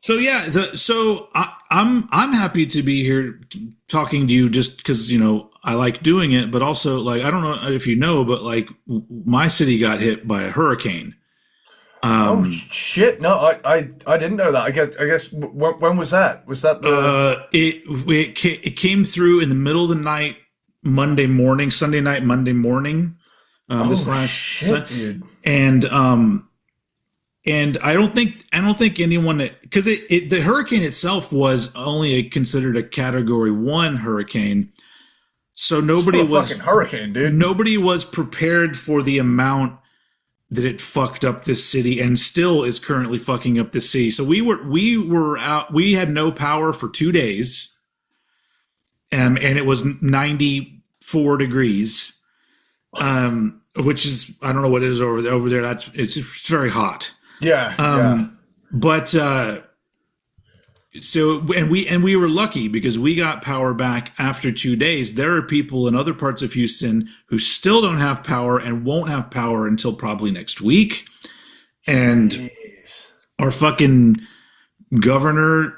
So yeah, I'm happy to be here talking to you just because I like doing it, but also like I don't know if you know, but like my city got hit by a hurricane. Oh Um, shit! No, I didn't know that. I guess when was that? Was that the? it came through in the middle of the night, Monday morning, Sunday night, Monday morning. This Oh last shit, dude! and I don't think anyone because the hurricane itself was only considered a Category 1 hurricane, so Still a fucking hurricane, dude. nobody was prepared for the amount that it fucked up this city and still is currently fucking up this city. So we were out. We had no power for 2 days, and it was 94 degrees, which is I don't know what it is over there. Over there, it's very hot. Yeah, yeah. But so we were lucky because we got power back after 2 days. There are people in other parts of Houston who still don't have power and won't have power until probably next week. And Jeez. our fucking governor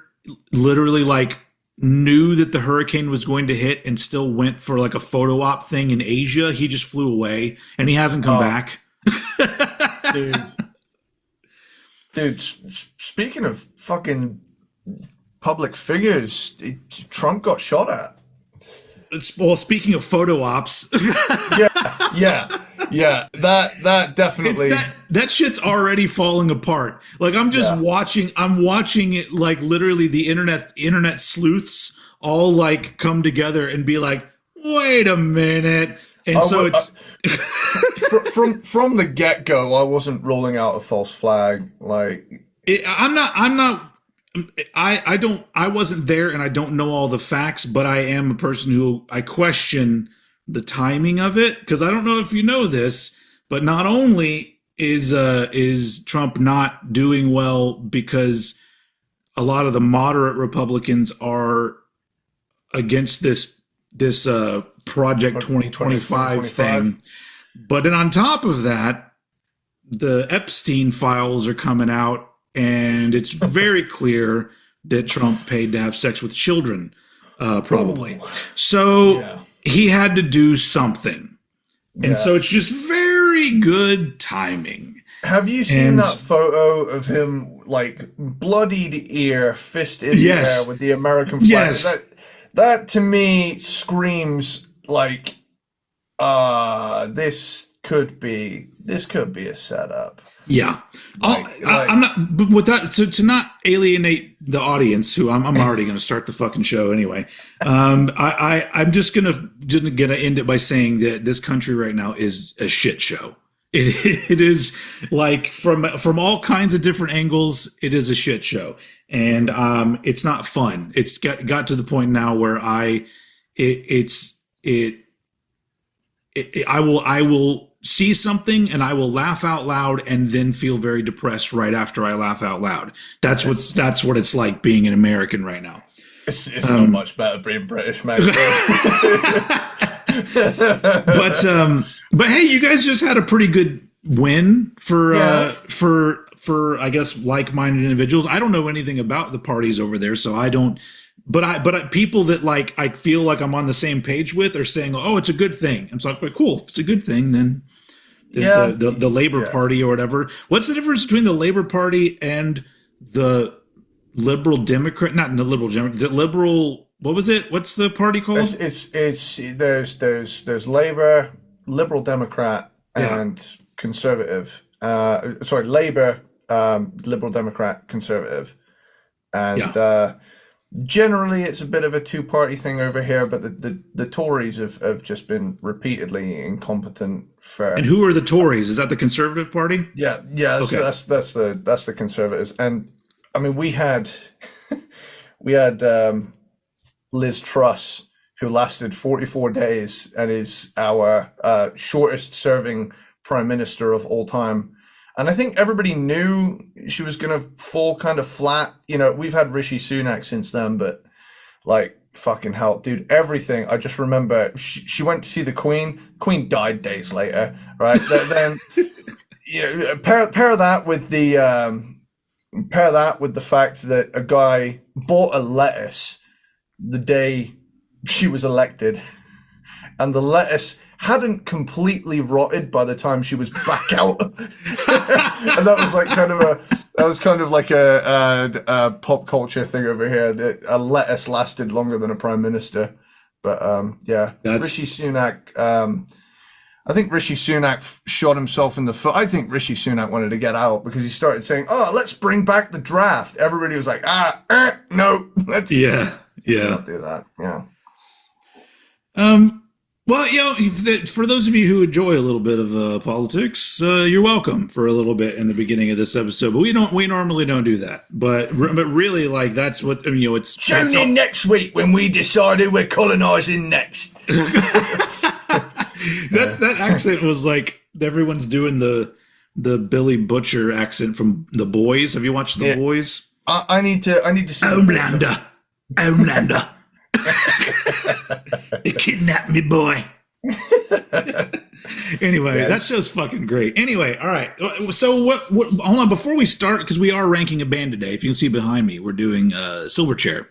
literally like knew that the hurricane was going to hit and still went for like a photo op thing in Asia. He just flew away and he hasn't come back. Dude. Dude, speaking of fucking public figures, Trump got shot at. Well, speaking of photo ops, Yeah. That definitely. that shit's already falling apart. Like I'm just watching. I'm watching it like literally the internet sleuths all like come together and be like, wait a minute. And so it's from the get go, I wasn't rolling out a false flag. Like I'm not. I wasn't there and I don't know all the facts, but I am a person who I question the timing of it because I don't know if you know this, but not only is Trump not doing well because a lot of the moderate Republicans are against this Project 2025 thing, but then on top of that, the Epstein files are coming out. And it's very clear that Trump paid to have sex with children, probably. So he had to do something. And so it's just very good timing. Have you seen that photo of him, like, bloodied ear, fist in the air with the American flag? Yes. That to me screams like, this could be a setup. Yeah, I'm not. But with that, so to not alienate the audience, who I'm already going to start the fucking show anyway. I'm just gonna end it by saying that this country right now is a shit show. It is like from all kinds of different angles. It is a shit show, and it's not fun. It's got to the point now where I will see something and I will laugh out loud and then feel very depressed right after I laugh out loud. That's what it's like being an American right now. It's not much better being British, mate. But hey, you guys just had a pretty good win for I guess like-minded individuals. I don't know anything about the parties over there, so I don't. But people that like I feel like I'm on the same page with are saying, "Oh, it's a good thing." I'm so like, "Cool, if it's a good thing, then the Labor Party or whatever." What's the difference between the Labor Party and the Liberal Democrat? Not the Liberal Democrat. The Liberal. What was it? What's the party called? It's there's Labor, Liberal Democrat, and Conservative. Sorry, Labor, Liberal Democrat, Conservative, and. Generally, it's a bit of a two-party thing over here, but the Tories have just been repeatedly incompetent for. And who are the Tories? Is that the Conservative Party? Yeah. Okay. That's the Conservatives, and I mean we had Liz Truss, who lasted 44 days and is our shortest-serving prime minister of all time. And I think everybody knew she was going to fall kind of flat. You know, we've had Rishi Sunak since then, but like, fucking hell, dude, everything. I just remember she went to see the Queen. Queen died days later, right? Then, you know, pair that with the fact that a guy bought a lettuce the day she was elected, and the lettuce hadn't completely rotted by the time she was back out. And that was kind of like a pop culture thing over here, that a lettuce lasted longer than a prime minister. But yeah, Rishi Sunak. I think Rishi Sunak shot himself in the foot. I think Rishi Sunak wanted to get out because he started saying, "Oh, let's bring back the draft." Everybody was like, no, let's not do that. Yeah. Well, you know, for those of you who enjoy a little bit of politics, you're welcome for a little bit in the beginning of this episode. But we normally don't do that. But really, like, that's what, you know, it's. Tune in next week when we decided we're colonizing next. That accent was like everyone's doing the Billy Butcher accent from The Boys. Have you watched The Boys? I need to see Homelander. They kidnapped me, boy. Anyway, that show's fucking great. Anyway, all right. So what hold on, before we start, because we are ranking a band today. If you can see behind me, we're doing Silverchair,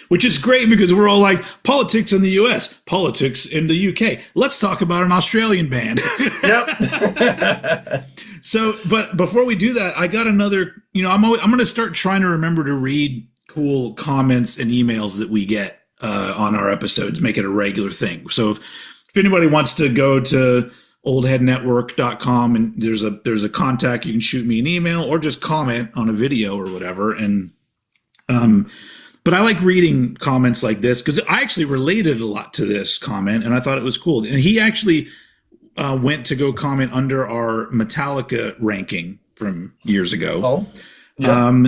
which is great because we're all like, politics in the US, politics in the UK. Let's talk about an Australian band. Yep. So, but before we do that, I got another, you know, I'm going to start trying to remember to read cool comments and emails that we get on our episodes, make it a regular thing. So if anybody wants to go to oldheadnetwork.com and there's a contact, you can shoot me an email or just comment on a video or whatever. And but I like reading comments like this because I actually related a lot to this comment and I thought it was cool. And he actually went to go comment under our Metallica ranking from years ago. Oh, yeah.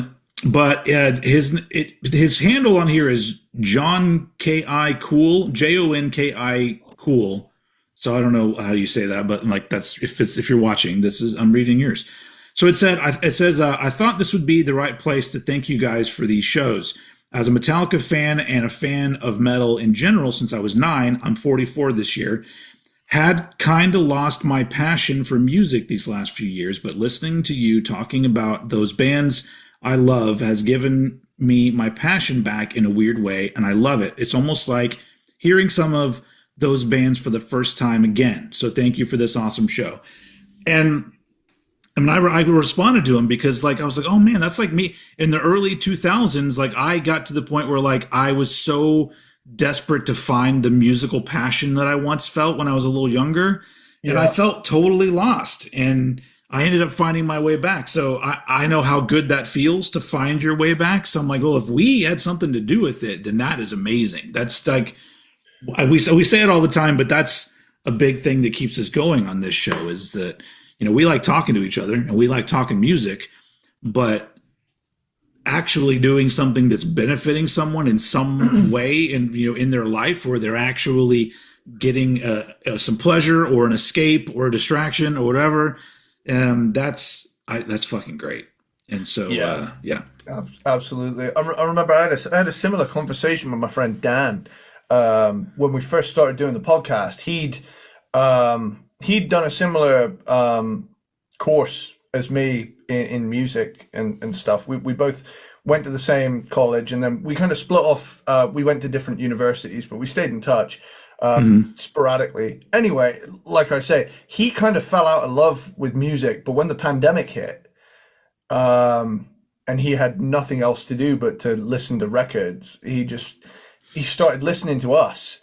But his handle on here is John K.I. Cool, Jonki Cool. So I don't know how you say that, but like that's if you're watching, I'm reading yours. So it says I thought this would be the right place to thank you guys for these shows. As a Metallica fan and a fan of metal in general since I was 9, I'm 44 this year. Had kind of lost my passion for music these last few years, but listening to you talking about those bands I love has given me my passion back in a weird way, and I love it. It's almost like hearing some of those bands for the first time again. So thank you for this awesome show. And I responded to him because like I was like, oh man, that's like me in the early 2000s. Like I got to the point where like I was so desperate to find the musical passion that I once felt when I was a little younger, and I felt totally lost. And I ended up finding my way back. So I know how good that feels to find your way back. So I'm like, well, if we had something to do with it, then that is amazing. That's like, we say it all the time, but that's a big thing that keeps us going on this show is that, you know, we like talking to each other and we like talking music, but actually doing something that's benefiting someone in some way in, you know, in their life where they're actually getting some pleasure or an escape or a distraction or whatever. That's fucking great. And so, yeah. Absolutely. I remember I had a similar conversation with my friend Dan when we first started doing the podcast. He'd done a similar course as me in music and stuff. We both went to the same college, and then we kind of split off. We went to different universities, but we stayed in touch. Sporadically. Anyway, like I say, he kind of fell out of love with music, but when the pandemic hit, and he had nothing else to do but to listen to records, he started listening to us.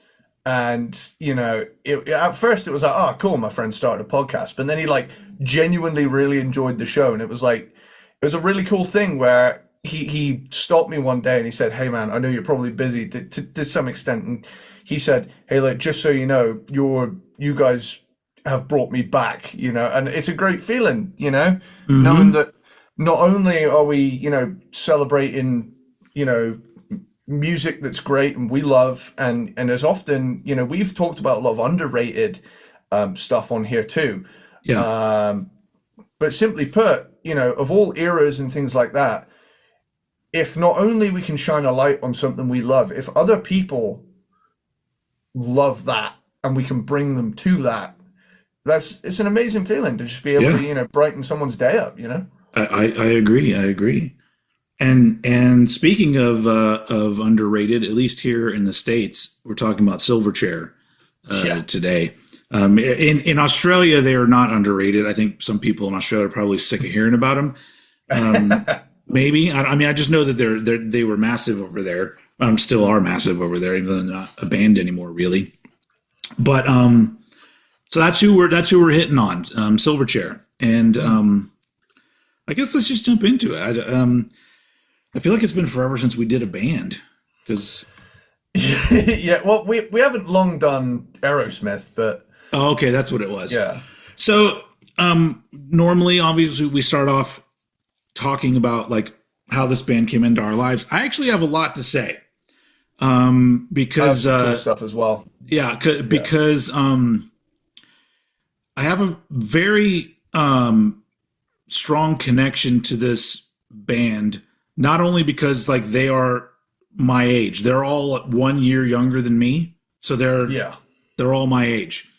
And, you know, at first it was like, oh, cool, my friend started a podcast. But then he like genuinely really enjoyed the show. And it was like, it was a really cool thing where he stopped me one day and he said, hey man, I know you're probably busy to some extent. And he said, hey, like, just so you know, you guys have brought me back, you know, and it's a great feeling, you know, knowing that not only are we, you know, celebrating, you know, music that's great and we love, and as often, you know, we've talked about a lot of underrated stuff on here too. Yeah. But simply put, of all eras and things like that, if not only we can shine a light on something we love, if other people love that and we can bring them to that, it's an amazing feeling to just be able to, brighten someone's day up, I agree. I agree. And speaking of underrated, at least here in the States, we're talking about Silverchair today. In Australia, they are not underrated. I think some people in Australia are probably sick of hearing about them. Maybe. I just know that they were massive over there. Still are massive over there, even though they're not a band anymore, really. But so that's who we're hitting on, Silverchair, and I guess let's just jump into it. I feel like it's been forever since we did a band, because yeah, well, we haven't long done Aerosmith, but okay, that's what it was. Yeah. So normally, obviously, we start off talking about like how this band came into our lives. I actually have a lot to say because cool stuff as well. Yeah, because I have a very strong connection to this band. Not only because like they are my age, they're all 1 year younger than me, so they're all my age.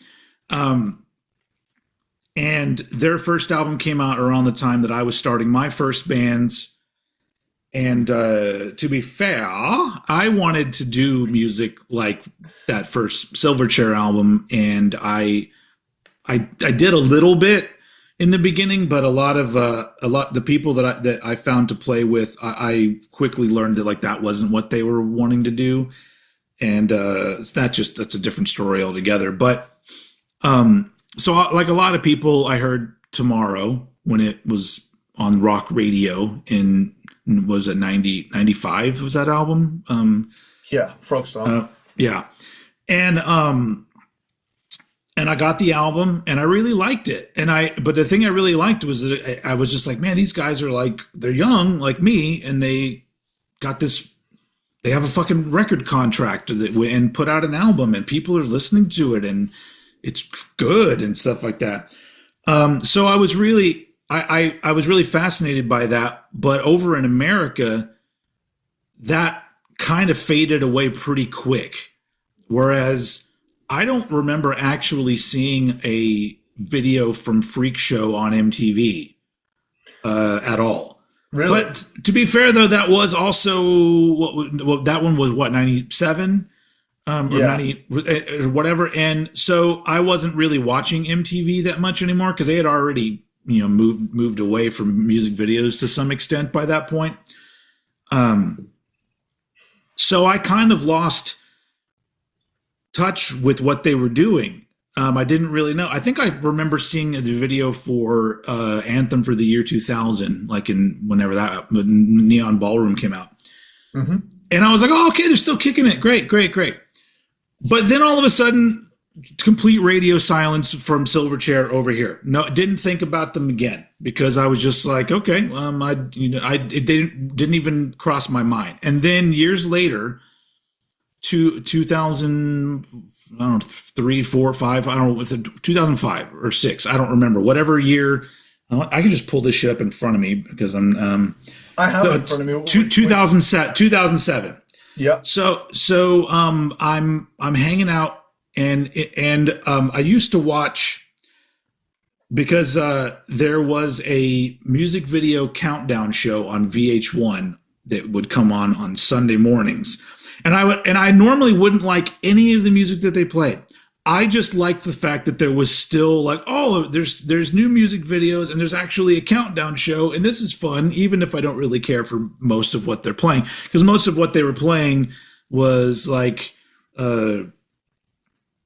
And their first album came out around the time that I was starting my first bands. And to be fair, I wanted to do music like that first Silverchair album, and I did a little bit in the beginning, but a lot the people that I found to play with, I quickly learned that like that wasn't what they were wanting to do, and that's a different story altogether. But so like a lot of people, I heard Tomorrow when it was on rock radio was it 95 was that album? Frogstomp. Yeah, and I got the album and I really liked it. But the thing I really liked was that I was just like, man, these guys are like, they're young like me, and they have a fucking record contract and put out an album and people are listening to it and it's good and stuff like that. So I was really, I was really fascinated by that. But over in America, that kind of faded away pretty quick. Whereas I don't remember actually seeing a video from Freak Show on MTV at all. Really? But to be fair, though, that was also that one was what, 97 or 90 or whatever. And so I wasn't really watching MTV that much anymore because they had already moved away from music videos to some extent by that point. So I kind of lost touch with what they were doing. I didn't really know. I think I remember seeing the video for Anthem for the Year 2000, like in whenever that Neon Ballroom came out. Mm-hmm. And I was like, oh, okay, they're still kicking it. Great. But then all of a sudden, complete radio silence from Silverchair over here. No, didn't think about them again because I was just like, okay, it didn't even cross my mind. And then years later, 2000, I don't know, 3, 4, 5, I don't know, if it 2005 or 6, I don't remember, whatever year. I can just pull this shit up in front of me because I have it in front of me. 2007. Yeah. So I'm hanging out and I used to watch because there was a music video countdown show on VH1 that would come on Sunday mornings. And I normally wouldn't like any of the music that they played. I just liked the fact that there was still like, oh, there's new music videos and there's actually a countdown show and this is fun, even if I don't really care for most of what they're playing, because most of what they were playing was like,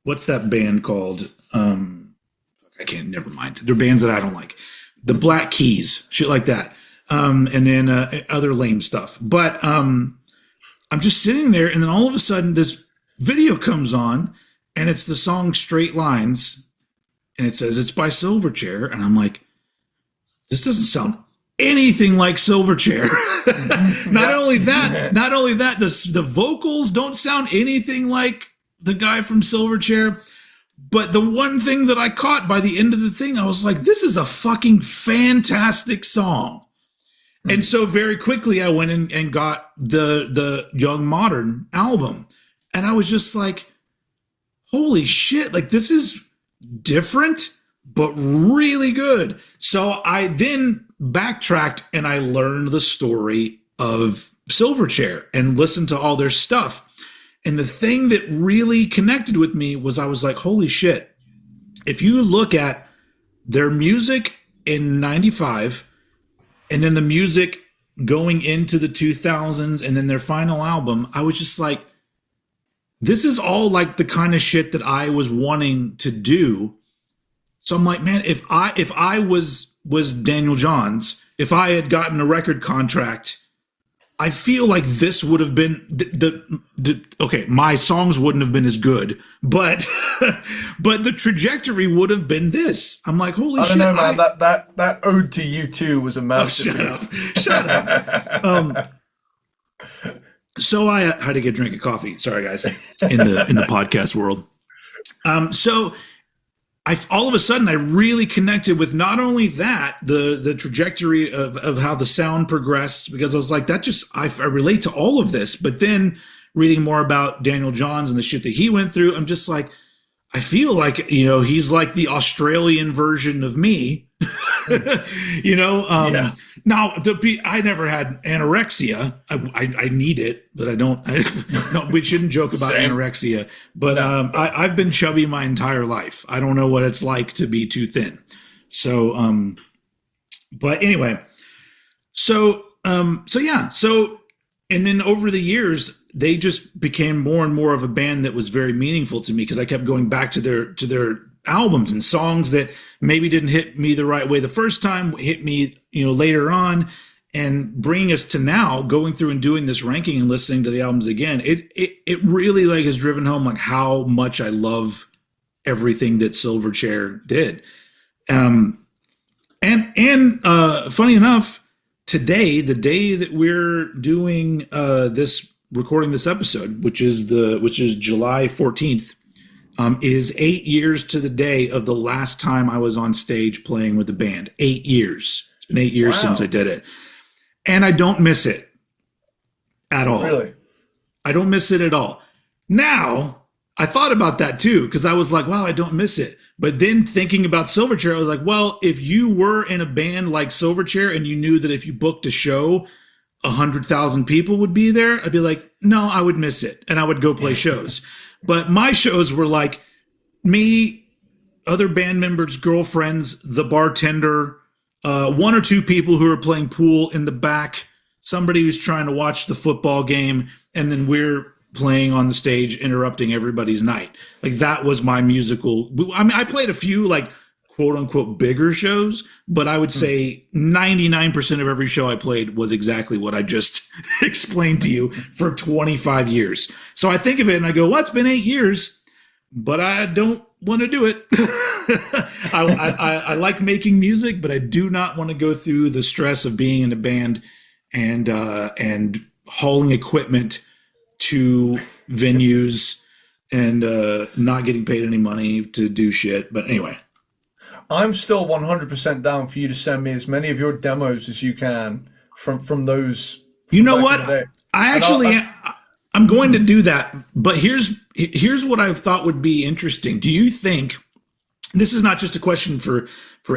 what's that band called? Never mind. They're bands that I don't like. The Black Keys, shit like that, and then other lame stuff. But I'm just sitting there, and then all of a sudden, this video comes on, and it's the song "Straight Lines," and it says it's by Silverchair, and I'm like, this doesn't sound anything like Silverchair. Not only that, the vocals don't sound anything like the guy from Silverchair, But the one thing that I caught by the end of the thing, I was like, this is a fucking fantastic song. And so very quickly I went in and got the Young Modern album. And I was just like, holy shit, like this is different, but really good. So I then backtracked and I learned the story of Silverchair and listened to all their stuff. And the thing that really connected with me was I was like, holy shit, if you look at their music in 95 and then the music going into the 2000s and then their final album, I was just like, this is all like the kind of shit that I was wanting to do. So I'm like, man, if I was Daniel Johns, if I had gotten a record contract, I feel like this would have been okay. My songs wouldn't have been as good, but but the trajectory would have been this. I'm like, holy shit! I don't know, man. That ode to U2 was a masterpiece. Shut up. So I had to get a drink of coffee. Sorry, guys, in the podcast world. So all of a sudden I really connected with not only that, the trajectory of how the sound progressed, because I was like, I relate to all of this. But then reading more about Daniel Johns and the shit that he went through, I'm just like, I feel like, he's like the Australian version of me. Yeah. Now I never had anorexia. I need it, but I don't. No, we shouldn't joke about Same. anorexia. But I've been chubby my entire life. I don't know what it's like to be too thin. So, but anyway, so yeah. So, and then over the years, they just became more and more of a band that was very meaningful to me because I kept going back to their albums and songs that maybe didn't hit me the right way the first time, hit me, later on, and bringing us to now, going through and doing this ranking and listening to the albums again. It really like has driven home like how much I love everything that Silverchair did. And funny enough, today, the day that we're doing recording this episode, which is July 14th, is 8 years to the day of the last time I was on stage playing with the band. 8 years. It's been 8 years since I did it. And I don't miss it at all. Really? I don't miss it at all. Now, I thought about that too, because I was like, wow, I don't miss it. But then thinking about Silverchair, I was like, well, if you were in a band like Silverchair and you knew that if you booked a show, 100,000 people would be there, I'd be like, no, I would miss it. And I would go play shows. But my shows were like me, other band members' girlfriends, the bartender, one or two people who are playing pool in the back, somebody who's trying to watch the football game, and then we're playing on the stage, interrupting everybody's night. Like that was my musical. I mean, I played a few like quote unquote bigger shows, but I would say 99% of every show I played was exactly what I just explained to you for 25 years. So I think of it and I go, well, it's been 8 years, but I don't want to do it. I like making music, but I do not want to go through the stress of being in a band and hauling equipment to venues and not getting paid any money to do shit. But anyway. I'm still 100% down for you to send me as many of your demos as you can from those. You know what? I'm going to do that. But here's what I thought would be interesting. Do you think this is not just a question for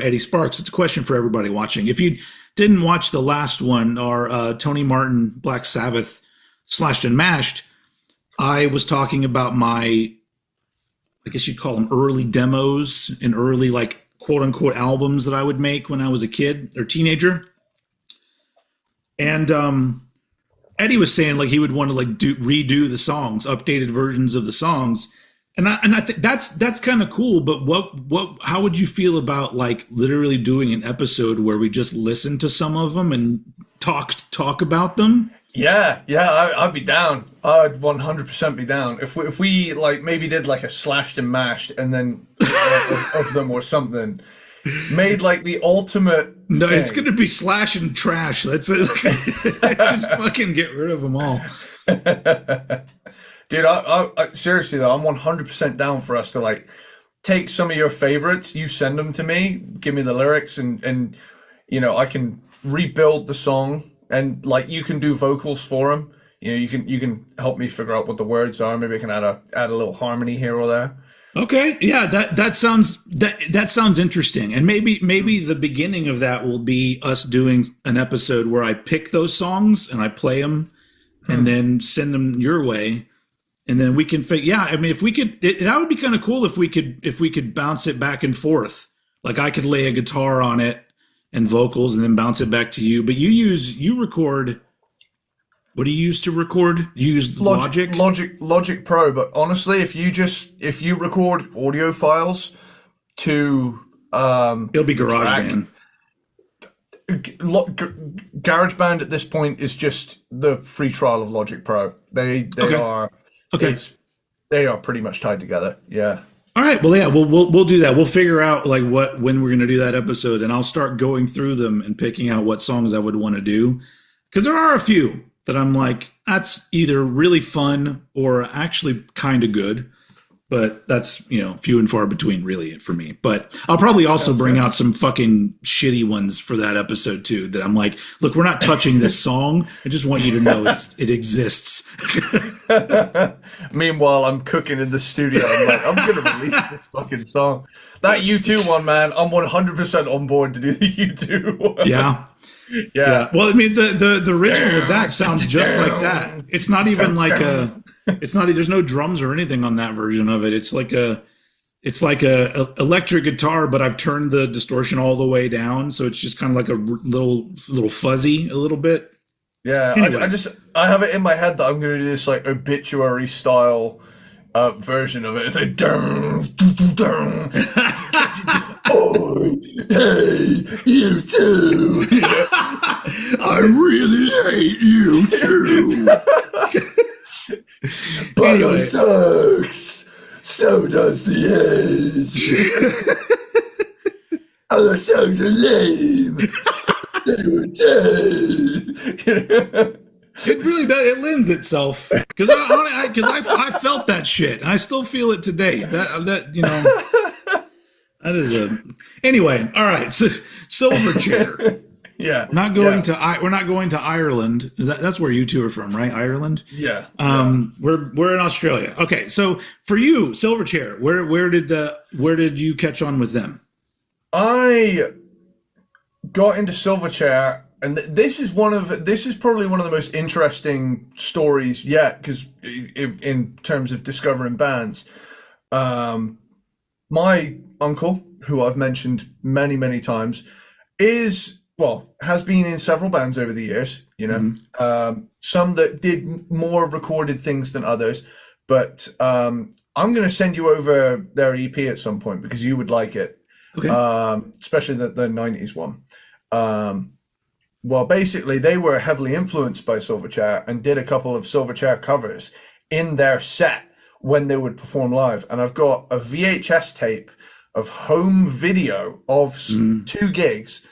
Eddie Sparxx? It's a question for everybody watching. If you didn't watch the last one, or Tony Martin, Black Sabbath, Slashed and Mashed, I was talking about my, I guess you'd call them early demos and early like quote unquote albums that I would make when I was a kid or teenager. And Eddie was saying like he would want to like redo the songs, updated versions of the songs. And I think that's kind of cool. But how would you feel about like literally doing an episode where we just listen to some of them and talk about them? Yeah, I'd be down. I'd 100% be down. If we like maybe did like a Slashed and Mashed and then of them or something, made like the ultimate. No, thing. It's gonna be Slash and Trash. That's it. Just fucking get rid of them all. Dude, I seriously though, I'm 100% down for us to like take some of your favorites, you send them to me, give me the lyrics, and I can rebuild the song, and like you can do vocals for them. You can help me figure out what the words are. Maybe I can add a little harmony here or there. Okay, yeah, that sounds interesting, and maybe the beginning of that will be us doing an episode where I pick those songs and I play them, and then send them your way, and then we can. Yeah, I mean, if we could, that would be kind of cool if we could bounce it back and forth. Like I could lay a guitar on it and vocals, and then bounce it back to you. But you record. What do you use to record? You use Logic? Logic Pro. But honestly, if you record audio files to it'll be GarageBand. GarageBand at this point is just the free trial of Logic Pro. They are pretty much tied together. Yeah. All right. Well, yeah, we'll do that. We'll figure out like when we're going to do that episode, and I'll start going through them and picking out what songs I would want to do, because there are a few that I'm like, that's either really fun or actually kind of good, but that's, few and far between really for me. But I'll probably also bring out some fucking shitty ones for that episode too, that I'm like, look, we're not touching this song. I just want you to know it exists. Meanwhile, I'm cooking in the studio. I'm like, I'm going to release this fucking song. That U2 one, man, I'm 100% on board to do the U2 one. Yeah. Well, I mean, the original of that sounds just like that. It's not even like there's no drums or anything on that version of it. It's like a electric guitar, but I've turned the distortion all the way down. So it's just kind of like a little fuzzy a little bit. Yeah. Anyway. I have it in my head that I'm going to do this like obituary style version of it. It's like, dun, dun, dun, oh, hey, you too. I really hate you too. Bottom sucks. So does the edge. Other songs are lame. They were dead. It really does. It lends itself because I felt that shit and I still feel it today. That is anyway. All right, so Silverchair. Yeah, we're not going to Ireland. That's where you two are from, right? Ireland. Yeah. We're in Australia. Okay, so for you, Silverchair, where did you catch on with them? I got into Silverchair. And this is probably one of the most interesting stories yet, because in terms of discovering bands, my uncle, who I've mentioned many, many times, has been in several bands over the years. Some that did more recorded things than others, but I'm going to send you over their EP at some point because you would like it, especially the 90s one. Well, basically, they were heavily influenced by Silverchair and did a couple of Silverchair covers in their set when they would perform live. And I've got a VHS tape of home video of 2 gigs.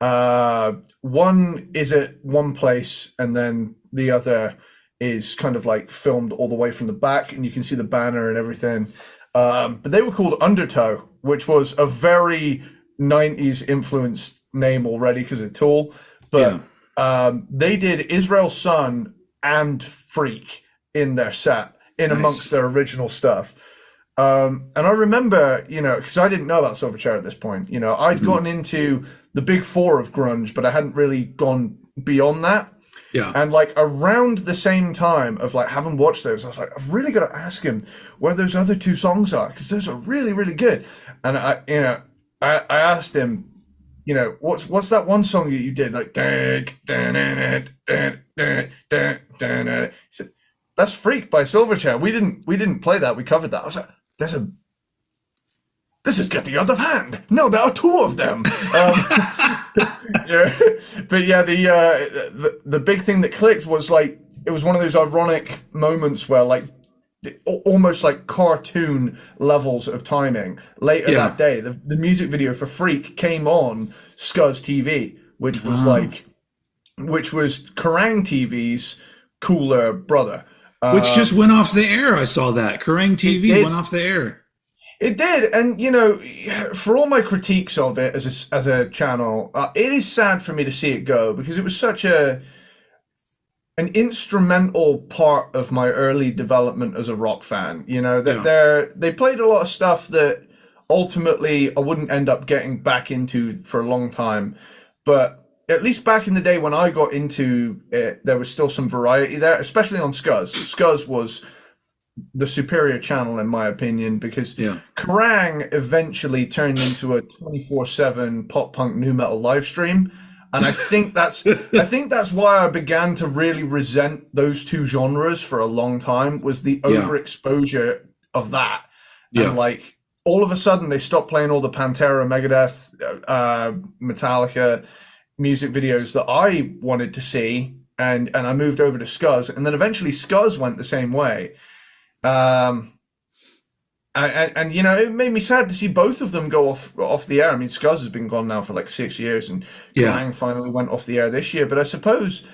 One is at one place, and then the other is kind of like filmed all the way from the back, and you can see the banner and everything. But they were called Undertow, which was a very 90s influenced name already because of Tool. But they did Israel's Son and Freak in their set, amongst their original stuff. And I remember, because I didn't know about Silverchair at this point. I'd gotten into the big four of grunge, but I hadn't really gone beyond that. Yeah. And like around the same time of like having watched those, I was like, I've really got to ask him where those other 2 songs are, because those are really, really good. And I asked him, what's that one song that you did? Like, he said, that's Freak by Silverchair. We didn't play that. We covered that. I was like, this is getting out of hand. No, there are 2 of them. But yeah, the big thing that clicked was like, it was one of those ironic moments where like, almost like cartoon levels of timing. Later that day, the music video for Freak came on Scuzz TV, which was Kerrang TV's cooler brother. Which just went off the air. I saw that. Kerrang TV went off the air. It did, and you know, for all my critiques of it as a channel, it is sad for me to see it go because it was such an instrumental part of my early development as a rock fan. You know, that they played a lot of stuff that ultimately I wouldn't end up getting back into for a long time, but at least back in the day when I got into it, there was still some variety there, especially on Scuzz. Scuzz was the superior channel in my opinion because Kerrang eventually turned into a 24/7 pop punk nu metal live stream, and I think that's why I began to really resent those two genres for a long time, was the overexposure of that. And like all of a sudden they stopped playing all the Pantera, Megadeth, Metallica music videos that I wanted to see, and I moved over to Scuzz, and then eventually Scuzz went the same way. And you know, it made me sad to see both of them go off the air. I mean, Scuzz has been gone now for like 6 years, and Kerrang finally went off the air this year. But I suppose,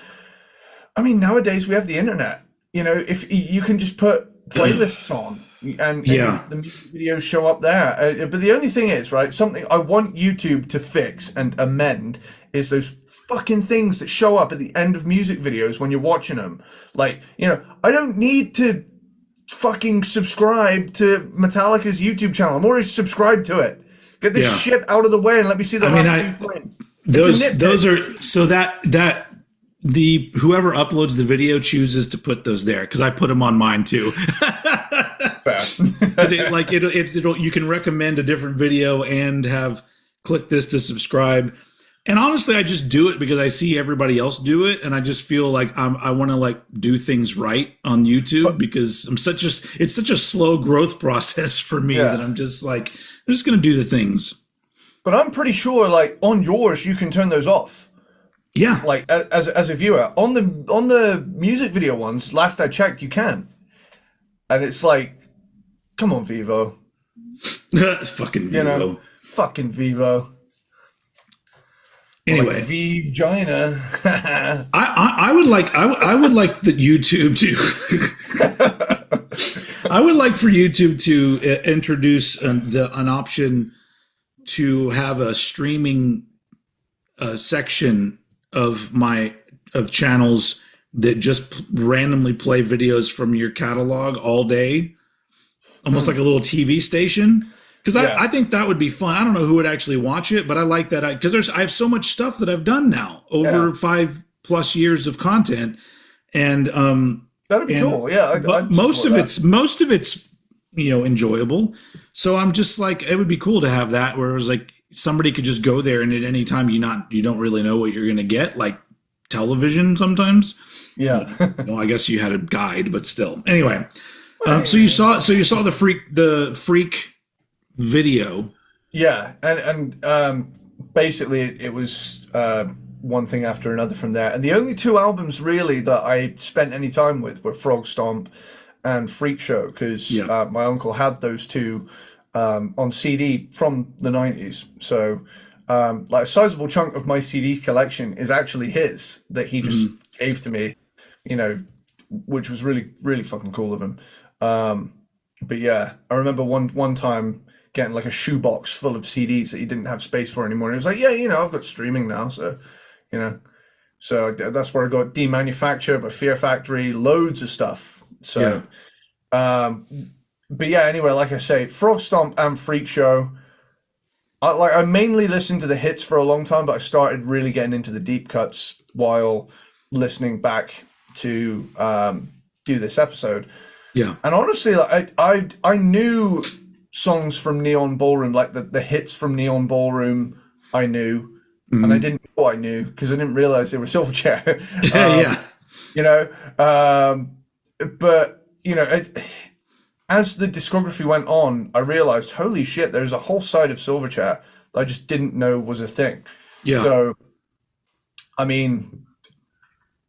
I mean, nowadays we have the internet. You know, if you can just put playlists on, and the music videos show up there. But the only thing is, right, something I want YouTube to fix and amend is those fucking things that show up at the end of music videos when you're watching them. Like, you know, I don't need to fucking subscribe to Metallica's YouTube channel. I'm already subscribed to it. Get this shit out of the way and let me see the last few frames. Those are so that the whoever uploads the video chooses to put those there, because I put them on mine too. Because you can recommend a different video and have click this to subscribe. And honestly, I just do it because I see everybody else do it, and I just feel like I want to like do things right on YouTube, because it's such a slow growth process for me that I'm just like, I'm just going to do the things. But I'm pretty sure, like on yours, you can turn those off. Yeah, like as a viewer on the music video ones. Last I checked, you can, and it's like, come on, Vivo, fucking Vivo, you know, fucking Vivo. Anyway, like vagina. I would like the YouTube to. I would like for YouTube to introduce an option to have a streaming section of channels that just randomly play videos from your catalog all day, almost like a little TV station. Because I think that would be fun. I don't know who would actually watch it, but I like that. Because I have so much stuff that I've done now over 5+ years of content, and that'd be cool. Yeah, most of it's you know, enjoyable. So I'm just like, it would be cool to have that, where it was like somebody could just go there, and at any time you don't really know what you're going to get, like television sometimes. Yeah. I guess you had a guide, but still. Anyway, so you saw the freak video. Yeah, and basically it was one thing after another from there. And the only two albums really that I spent any time with were Frog Stomp and Freak Show, because my uncle had those two on CD from the 90s. So like a sizable chunk of my CD collection is actually his, that he just gave to me, you know, which was really, really fucking cool of him. But yeah, I remember one time getting like a shoebox full of CDs that he didn't have space for anymore. And he was like, yeah, you know, I've got streaming now. So, you know, so that's where I got Demanufactured by Fear Factory, loads of stuff. So, but yeah, anyway, like I say, Frog Stomp and Freak Show, I mainly listened to the hits for a long time, but I started really getting into the deep cuts while listening back to do this episode. Yeah. And honestly, like I knew songs from Neon Ballroom, like the hits from Neon Ballroom, I knew, and I didn't know I knew because I didn't realize they were Silverchair. You know, but you know, as the discography went on, I realized, holy shit, there's a whole side of Silverchair that I just didn't know was a thing. Yeah. So, I mean,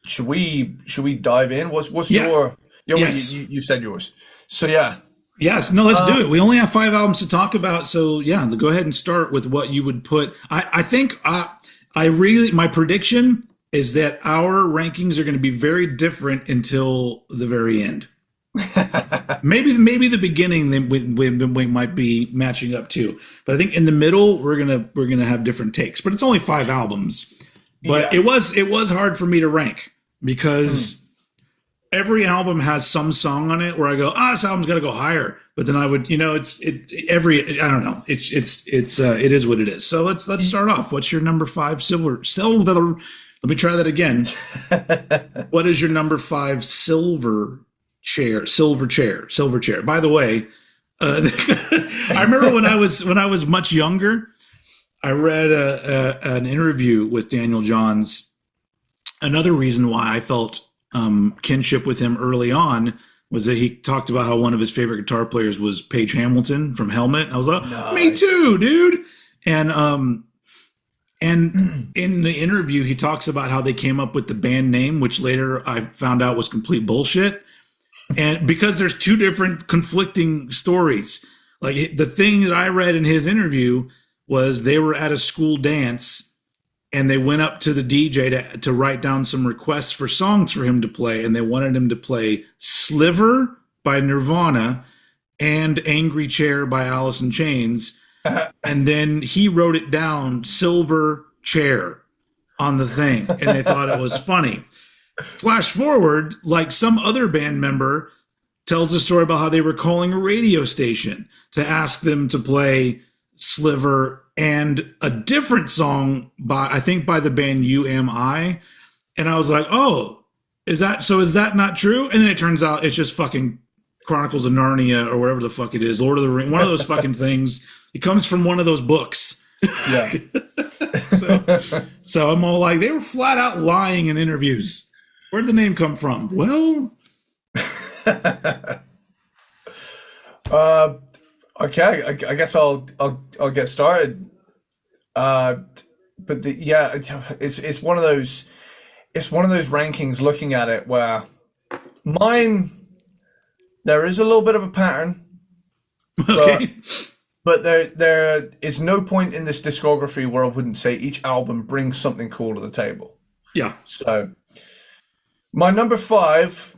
should we dive in? What's your? Yes. You said yours. So yeah. Yes, no, let's do it. We only have 5 albums to talk about, so yeah, go ahead and start with what you would put. I think my prediction is that our rankings are going to be very different until the very end. Maybe the beginning we might be matching up too, but I think in the middle we're gonna have different takes. But it's only 5 albums. But Yeah. it was hard for me to rank because every album has some song on it where I go, this album's got to go higher. But then I would, I don't know. It is what it is. So let's start off. What's your number 5 silver? Let me try that again. What is your number 5 Silverchair? By the way, I remember when I was much younger, I read an interview with Daniel Johns. Another reason why I felt kinship with him early on was that he talked about how one of his favorite guitar players was Page Hamilton from Helmet. I was like, Nice. me too, dude. And in the interview, he talks about how they came up with the band name, which later I found out was complete bullshit. And because there's 2 different conflicting stories. Like the thing that I read in his interview was they were at a school dance and they went up to the DJ to write down some requests for songs for him to play. And they wanted him to play Sliver by Nirvana and Angry Chair by Alice in Chains. And then he wrote it down, Silver Chair, on the thing. And they thought it was funny. Flash forward, like some other band member tells a story about how they were calling a radio station to ask them to play Sliver and a different song by the band UMI. And I was like, oh, is that not true? And then it turns out it's just fucking Chronicles of Narnia or whatever the fuck it is, Lord of the Rings, one of those fucking things. It comes from one of those books. Yeah. So I'm all like, they were flat out lying in interviews. Where'd the name come from? Well, Okay, I guess I'll get started. But it's one of those rankings looking at it where mine, there is a little bit of a pattern, okay. but there is no point in this discography where I wouldn't say each album brings something cool to the table. Yeah. So my number 5,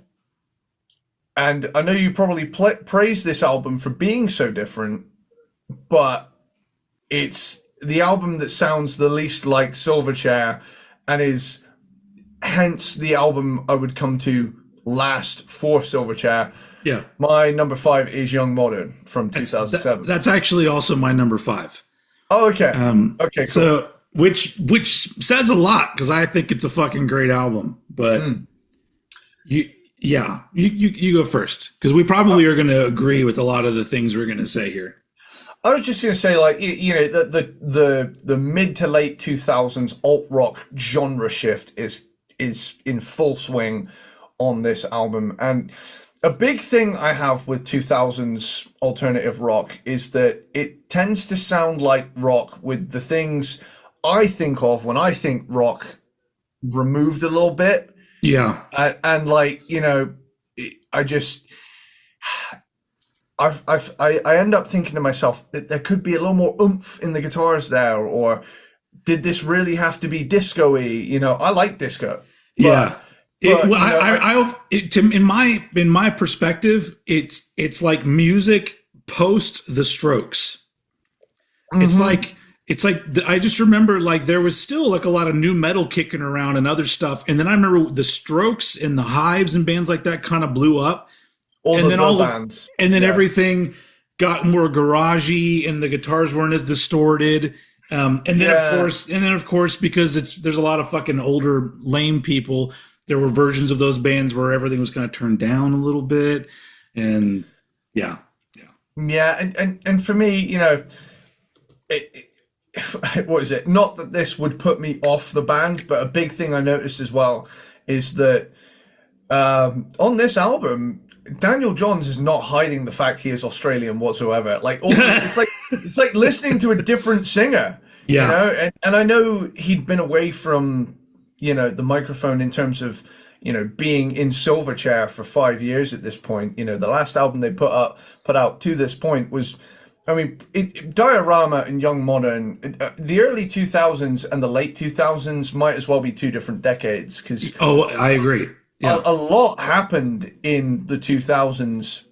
and I know you probably praise this album for being so different, but it's the album that sounds the least like Silverchair and is hence the album I would come to last for Silverchair. Yeah. My number 5 is Young Modern from 2007. That's actually also my number 5. Oh, okay. Okay, cool. So which says a lot because I think it's a fucking great album. But you go first because we probably are going to agree with a lot of the things we're going to say here. I was just going to say, like, the mid to late 2000s alt rock genre shift is in full swing on this album, and a big thing I have with 2000s alternative rock is that it tends to sound like rock with the things I think of when I think rock removed a little bit. Yeah. And like, I end up thinking to myself that there could be a little more oomph in the guitars there, or did this really have to be disco-y? I like disco. Yeah. In my perspective, it's like music post the Strokes. Mm-hmm. It's like I just remember like there was still like a lot of new metal kicking around and other stuff, and then I remember the Strokes and the Hives and bands like that kind of blew up, and then bands, and then everything got more garagey, and the guitars weren't as distorted. And then of course, because there's a lot of fucking older lame people. There were versions of those bands where everything was kind of turned down a little bit, and and for me, what is it? Not that this would put me off the band, but a big thing I noticed as well is that on this album, Daniel Johns is not hiding the fact he is Australian whatsoever. Like, it's like listening to a different singer. Yeah. And I know he'd been away from the microphone in terms of being in Silverchair for 5 years at this point. The last album they put out to this point was, Diorama and Young Modern, the early 2000s and the late 2000s might as well be 2 different decades. I agree. Yeah. a lot happened in the 2000s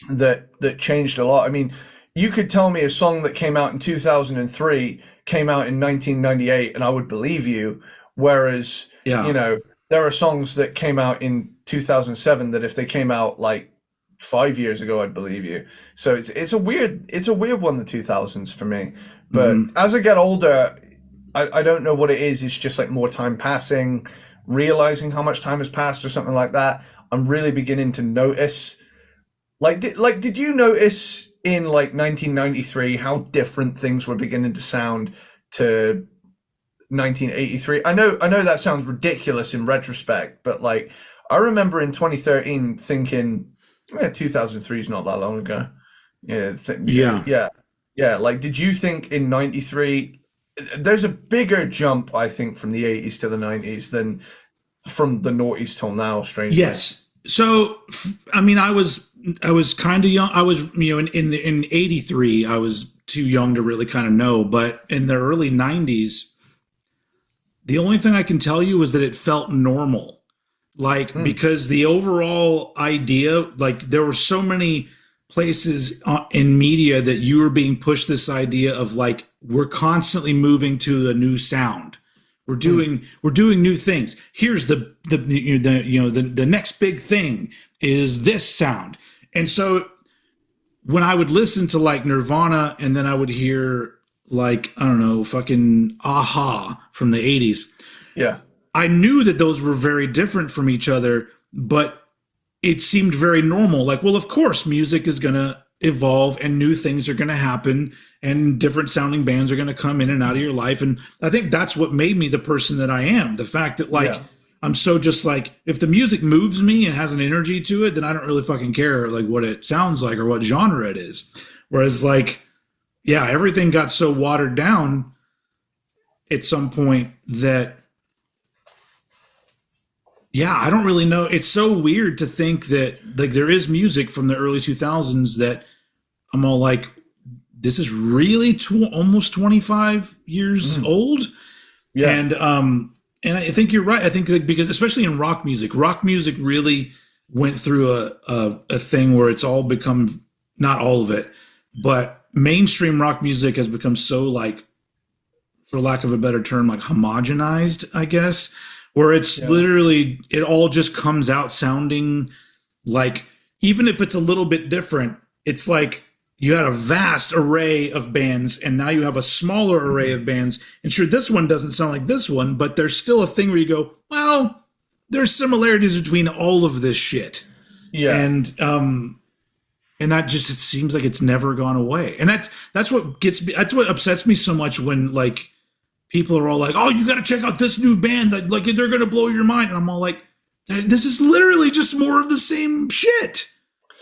that changed a lot. I mean, you could tell me a song that came out in 2003 came out in 1998 and I would believe you, whereas Yeah. there are songs that came out in 2007 that if they came out like 5 years ago, I'd believe you. So it's a weird one, the 2000s for me. But as I get older, I don't know what it is. It's just like more time passing, realizing how much time has passed or something like that. I'm really beginning to notice. Did you notice in like 1993 how different things were beginning to sound to 1983? I know that sounds ridiculous in retrospect, but like I remember in 2013 thinking, 2003 is not that long ago. Yeah. Like, did you think in 93 there's a bigger jump, I think, from the 80s to the 90s than from the noughties till now, strangely? Yes. So, I mean, I was kind of young. I was, in 83, I was too young to really kind of know. But in the early 90s, the only thing I can tell you is that it felt normal. Like, because the overall idea, like, there were so many places in media that you were being pushed this idea of like, we're constantly moving to a new sound. We're doing new things. Here's the next big thing is this sound. And so when I would listen to like Nirvana and then I would hear like, I don't know, fucking Aha from the 80s. Yeah. I knew that those were very different from each other, but it seemed very normal. Like, well, of course, music is going to evolve and new things are going to happen and different sounding bands are going to come in and out of your life. And I think that's what made me the person that I am. The fact that like, I'm so just like, if the music moves me and has an energy to it, then I don't really fucking care like what it sounds like or what genre it is. Whereas like, yeah, everything got so watered down at some point that, yeah, I don't really know. It's so weird to think that like there is music from the early 2000s that I'm all like, this is really almost 25 years old. Yeah. And I think you're right. I think like, because especially in rock music really went through a thing where it's all become, not all of it, but mainstream rock music has become so like, for lack of a better term, like homogenized, I guess. Where it's literally, it all just comes out sounding like, even if it's a little bit different, it's like you had a vast array of bands and now you have a smaller array of bands. And sure, this one doesn't sound like this one, but there's still a thing where you go, well, there's similarities between all of this shit. Yeah. And that just, it seems like it's never gone away. And that's what gets me, that's what upsets me so much when like, people are all like, oh, you got to check out this new band. Like they're going to blow your mind. And I'm all like, this is literally just more of the same shit.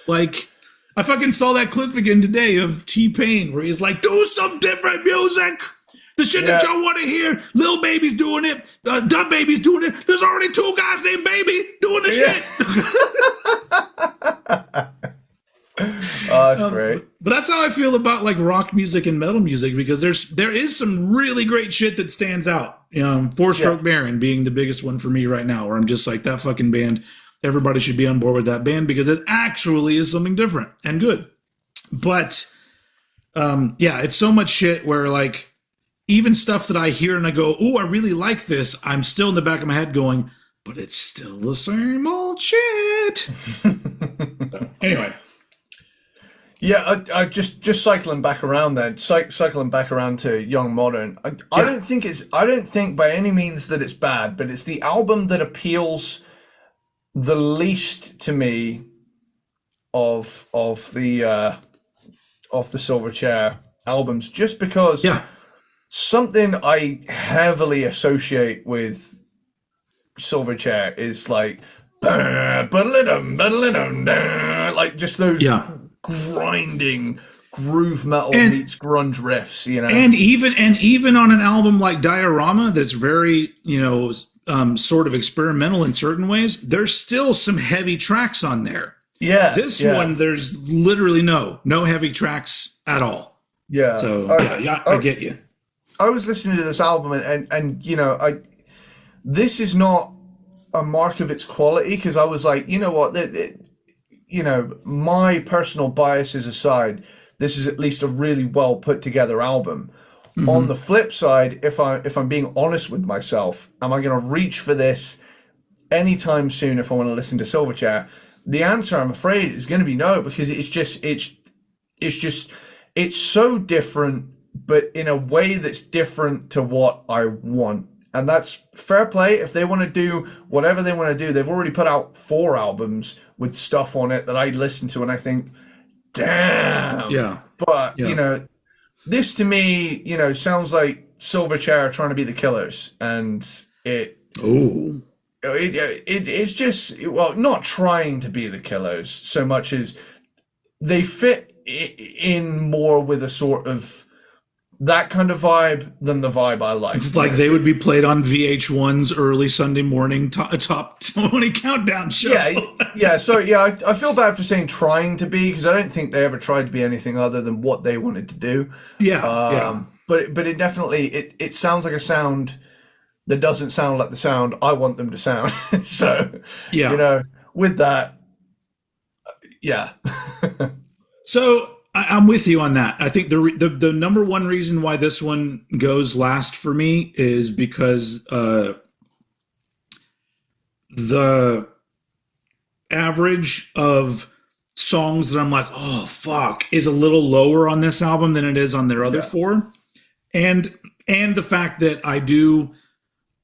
Like, I fucking saw that clip again today of T-Pain where he's like, do some different music. The shit that y'all want to hear. Lil Baby's doing it. Dub Baby's doing it. There's already two guys named Baby doing the shit. Oh, that's great. But that's how I feel about like rock music and metal music, because there is some really great shit that stands out. Four Stroke Baron being the biggest one for me right now, where I'm just like, that fucking band, everybody should be on board with that band because it actually is something different and good. But it's so much shit where like even stuff that I hear and I go, oh, I really like this, I'm still in the back of my head going, but it's still the same old shit. So, anyway. Yeah, I just cycling back around then, cycling back around to Young Modern. I don't think by any means that it's bad, but it's the album that appeals the least to me of the Silverchair albums, just because something I heavily associate with Silverchair is like like just those grinding groove metal meets grunge riffs, and even on an album like Diorama that's very sort of experimental in certain ways, there's still some heavy tracks on there. This one, there's literally no heavy tracks at all. I get you. I was listening to this album and this is not a mark of its quality, because I was like, you know what, my personal biases aside, this is at least a really well put together album. On the flip side, if I'm being honest with myself, am I going to reach for this anytime soon if I want to listen to Silverchair? The answer, I'm afraid, is going to be no, because it's so different, but in a way that's different to what I want. And that's fair play. If they want to do whatever they want to do, they've already put out 4 albums with stuff on it that I listen to and I think, damn. Yeah. But, Yeah. this to me, sounds like Silverchair trying to be the Killers. And Oh. it's just, well, not trying to be the Killers so much as they fit in more with a sort of that kind of vibe than the vibe I like. It's like they would be played on VH1's early Sunday morning top 20 countdown show. Yeah. So I feel bad for saying trying to be, because I don't think they ever tried to be anything other than what they wanted to do. Yeah. But it definitely it sounds like a sound that doesn't sound like the sound I want them to sound. So with that, yeah. So I'm with you on that. I think the number one reason why this one goes last for me is because the average of songs that I'm like, oh fuck, is a little lower on this album than it is on their other 4, and the fact that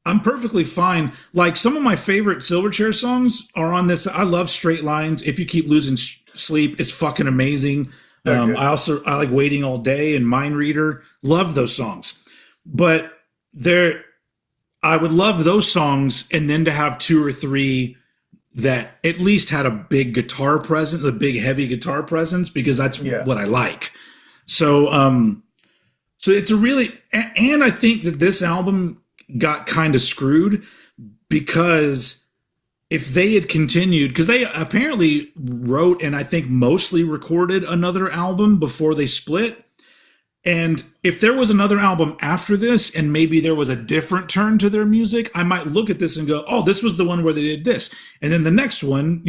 I'm perfectly fine. Like some of my favorite Silverchair songs are on this. I love Straight Lines. If You Keep Losing Sleep is fucking amazing. I like Waiting All Day and Mind Reader. Love those songs. But I would love those songs, and then to have 2 or 3 that at least had a big guitar presence, a big heavy guitar presence, because that's what I like. So so it's a really, and I think that this album got kind of screwed, because if they had continued, because they apparently wrote and I think mostly recorded another album before they split. And if there was another album after this and maybe there was a different turn to their music, I might look at this and go, oh, this was the one where they did this. And then the next one,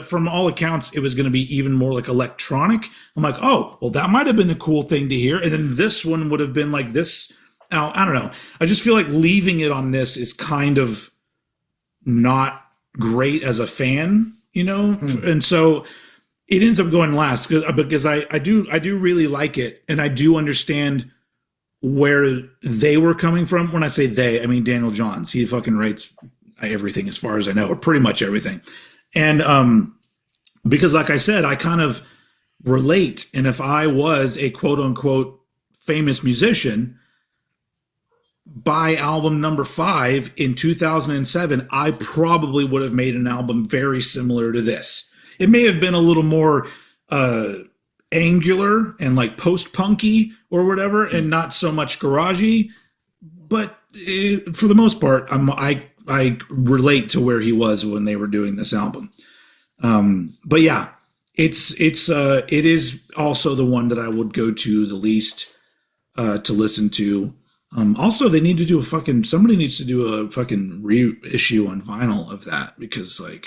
from all accounts, it was going to be even more like electronic. I'm like, oh, well, that might have been a cool thing to hear. And then this one would have been like this. I don't know. I just feel like leaving it on this is kind of not great as a fan, and so it ends up going last because I do really like it, and I do understand where they were coming from. When I say they, I mean Daniel Johns. He fucking writes everything as far as I know, or pretty much everything. And because like I said, I kind of relate, and if I was a quote unquote famous musician, by album number 5 in 2007, I probably would have made an album very similar to this. It may have been a little more angular and like post-punky or whatever, and not so much garagey. But for the most part, I relate to where he was when they were doing this album. But yeah, it is also the one that I would go to the least to listen to. Also, they need to do somebody needs to do a fucking reissue on vinyl of that, because like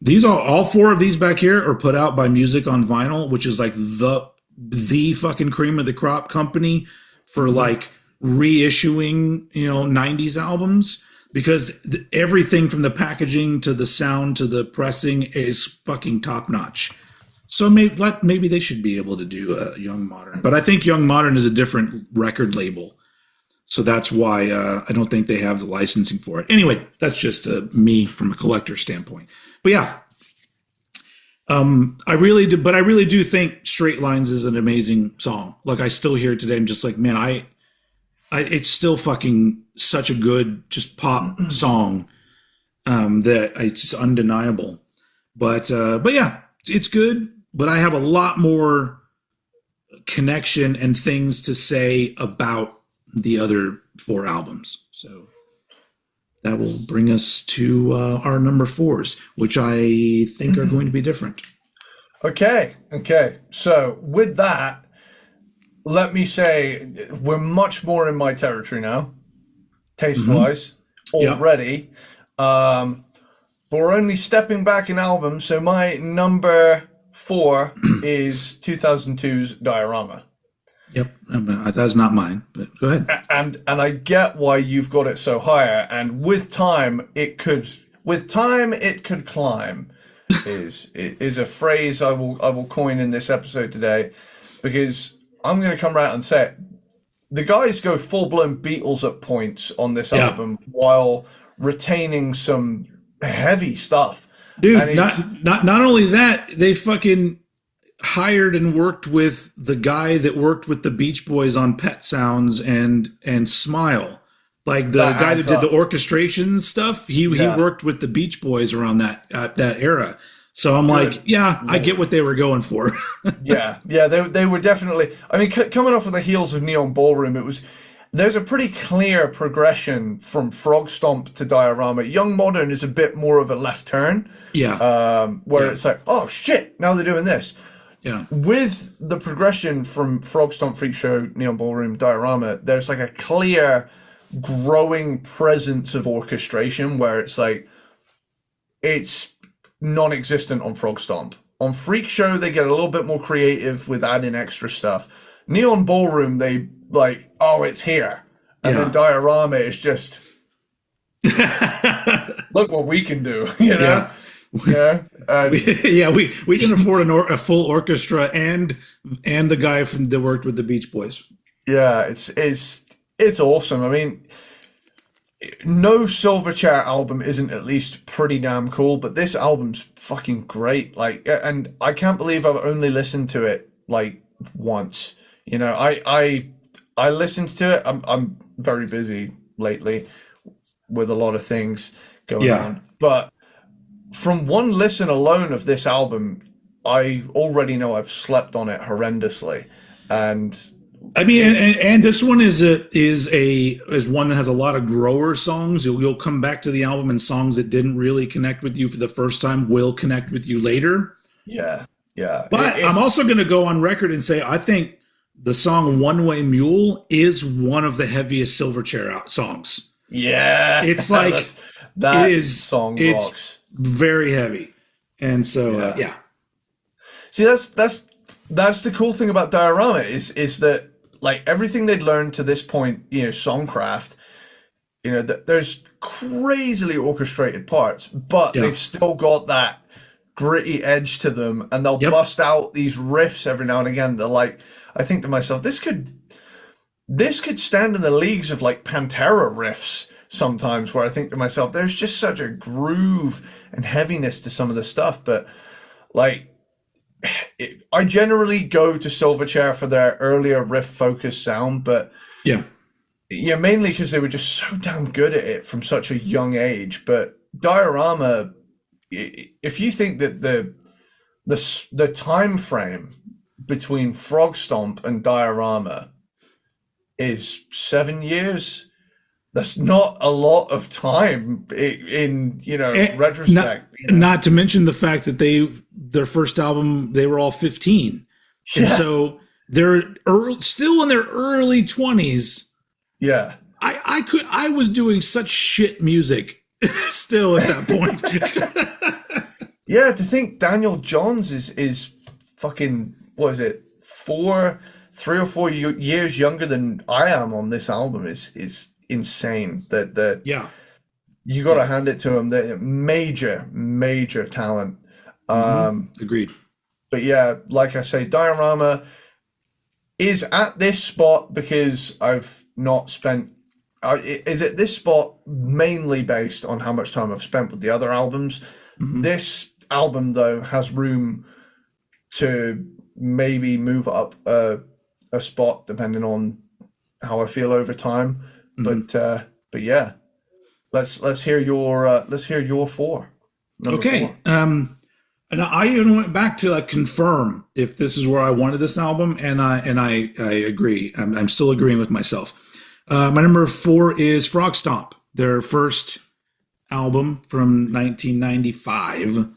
these all 4 of these back here are put out by Music on Vinyl, which is like the fucking cream of the crop company for like reissuing, 90s albums, because everything from the packaging to the sound to the pressing is fucking top notch. So maybe they should be able to do Young Modern, but I think Young Modern is a different record label. So that's why I don't think they have the licensing for it. Anyway, that's just me from a collector standpoint. But yeah, I really do think Straight Lines is an amazing song. Like I still hear it today. I'm just like, man, it's still fucking such a good just pop song that it's just undeniable. But yeah, it's good. But I have a lot more connection and things to say about the other 4 albums. So that will bring us to our number 4s, which I think are going to be different. Okay. So with that, let me say we're much more in my territory now, taste-wise, already. But we're only stepping back in albums, so my number 4 is 2002's Diorama. Yep, that's not mine, but go ahead. And I get why you've got it so higher. And with time, it could climb. is a phrase I will coin in this episode today, because I'm going to come right and say it. The guys go full blown Beatles at points on this album while retaining some heavy stuff. Dude, And not only that, they fucking hired and worked with the guy that worked with the Beach Boys on Pet Sounds and Smile. Like the guy that did the orchestration stuff, he worked with the Beach Boys around that era. So I'm like, I get what they were going for. they were definitely. I mean, coming off of the heels of Neon Ballroom, there's a pretty clear progression from Frog Stomp to Diorama. Young Modern is a bit more of a left turn. Where it's like, oh shit, now they're doing this. Yeah. With the progression from Frog Stomp, Freak Show, Neon Ballroom, Diorama, there's like a clear growing presence of orchestration where it's like, it's non-existent on Frog Stomp. On Freak Show, they get a little bit more creative with adding extra stuff. Neon Ballroom, they like, oh, it's here. And then Diorama is just, look what we can do, you know? We can afford a full orchestra and the guy that worked with the Beach Boys. Yeah, it's awesome. I mean, no Silverchair album isn't at least pretty damn cool, but this album's fucking great. Like, and I can't believe I've only listened to it like once. You know, I listened to it. I'm very busy lately with a lot of things going on, but from one listen alone of this album, I already know I've slept on it horrendously. And I mean, and this one is one that has a lot of grower songs. You'll come back to the album, and songs that didn't really connect with you for the first time will connect with you later. Yeah. But I'm also going to go on record and say I think the song "One Way Mule" is one of the heaviest Silverchair songs. Yeah, it's like that it is. Song it's rocks. Very heavy, and so See, that's the cool thing about Diorama is that, like, everything they'd learned to this point, you know, songcraft, you know, there's crazily orchestrated parts, but they've still got that gritty edge to them, and they'll bust out these riffs every now and again. They're like, I think to myself, this could stand in the leagues of like Pantera riffs sometimes, where I think to myself, there's just such a groove and heaviness to some of the stuff. But like, I generally go to Silverchair for their earlier riff focused sound, but mainly because they were just so damn good at it from such a young age. But Diorama, if you think that the time frame between Frog Stomp and Diorama is 7 years, that's not a lot of time in retrospect. Not to mention the fact that their first album, they were all 15. And so they're still in their early 20s. Yeah. I was doing such shit music still at that point. Yeah, to think Daniel Johns is fucking, what is it, 3 or 4 years younger than I am on this album is insane. You got to hand it to him. The major talent. Agreed. But yeah, like I say, Diorama is at this spot because I've not spent. Is at this spot mainly based on how much time I've spent with the other albums. This album, though, has room to maybe move up a spot depending on how I feel over time. But yeah, let's hear your 4. Okay. 4. And I even went back to confirm if this is where I wanted this album, and I agree. I'm still agreeing with myself. My number 4 is Frog Stomp, their first album from 1995.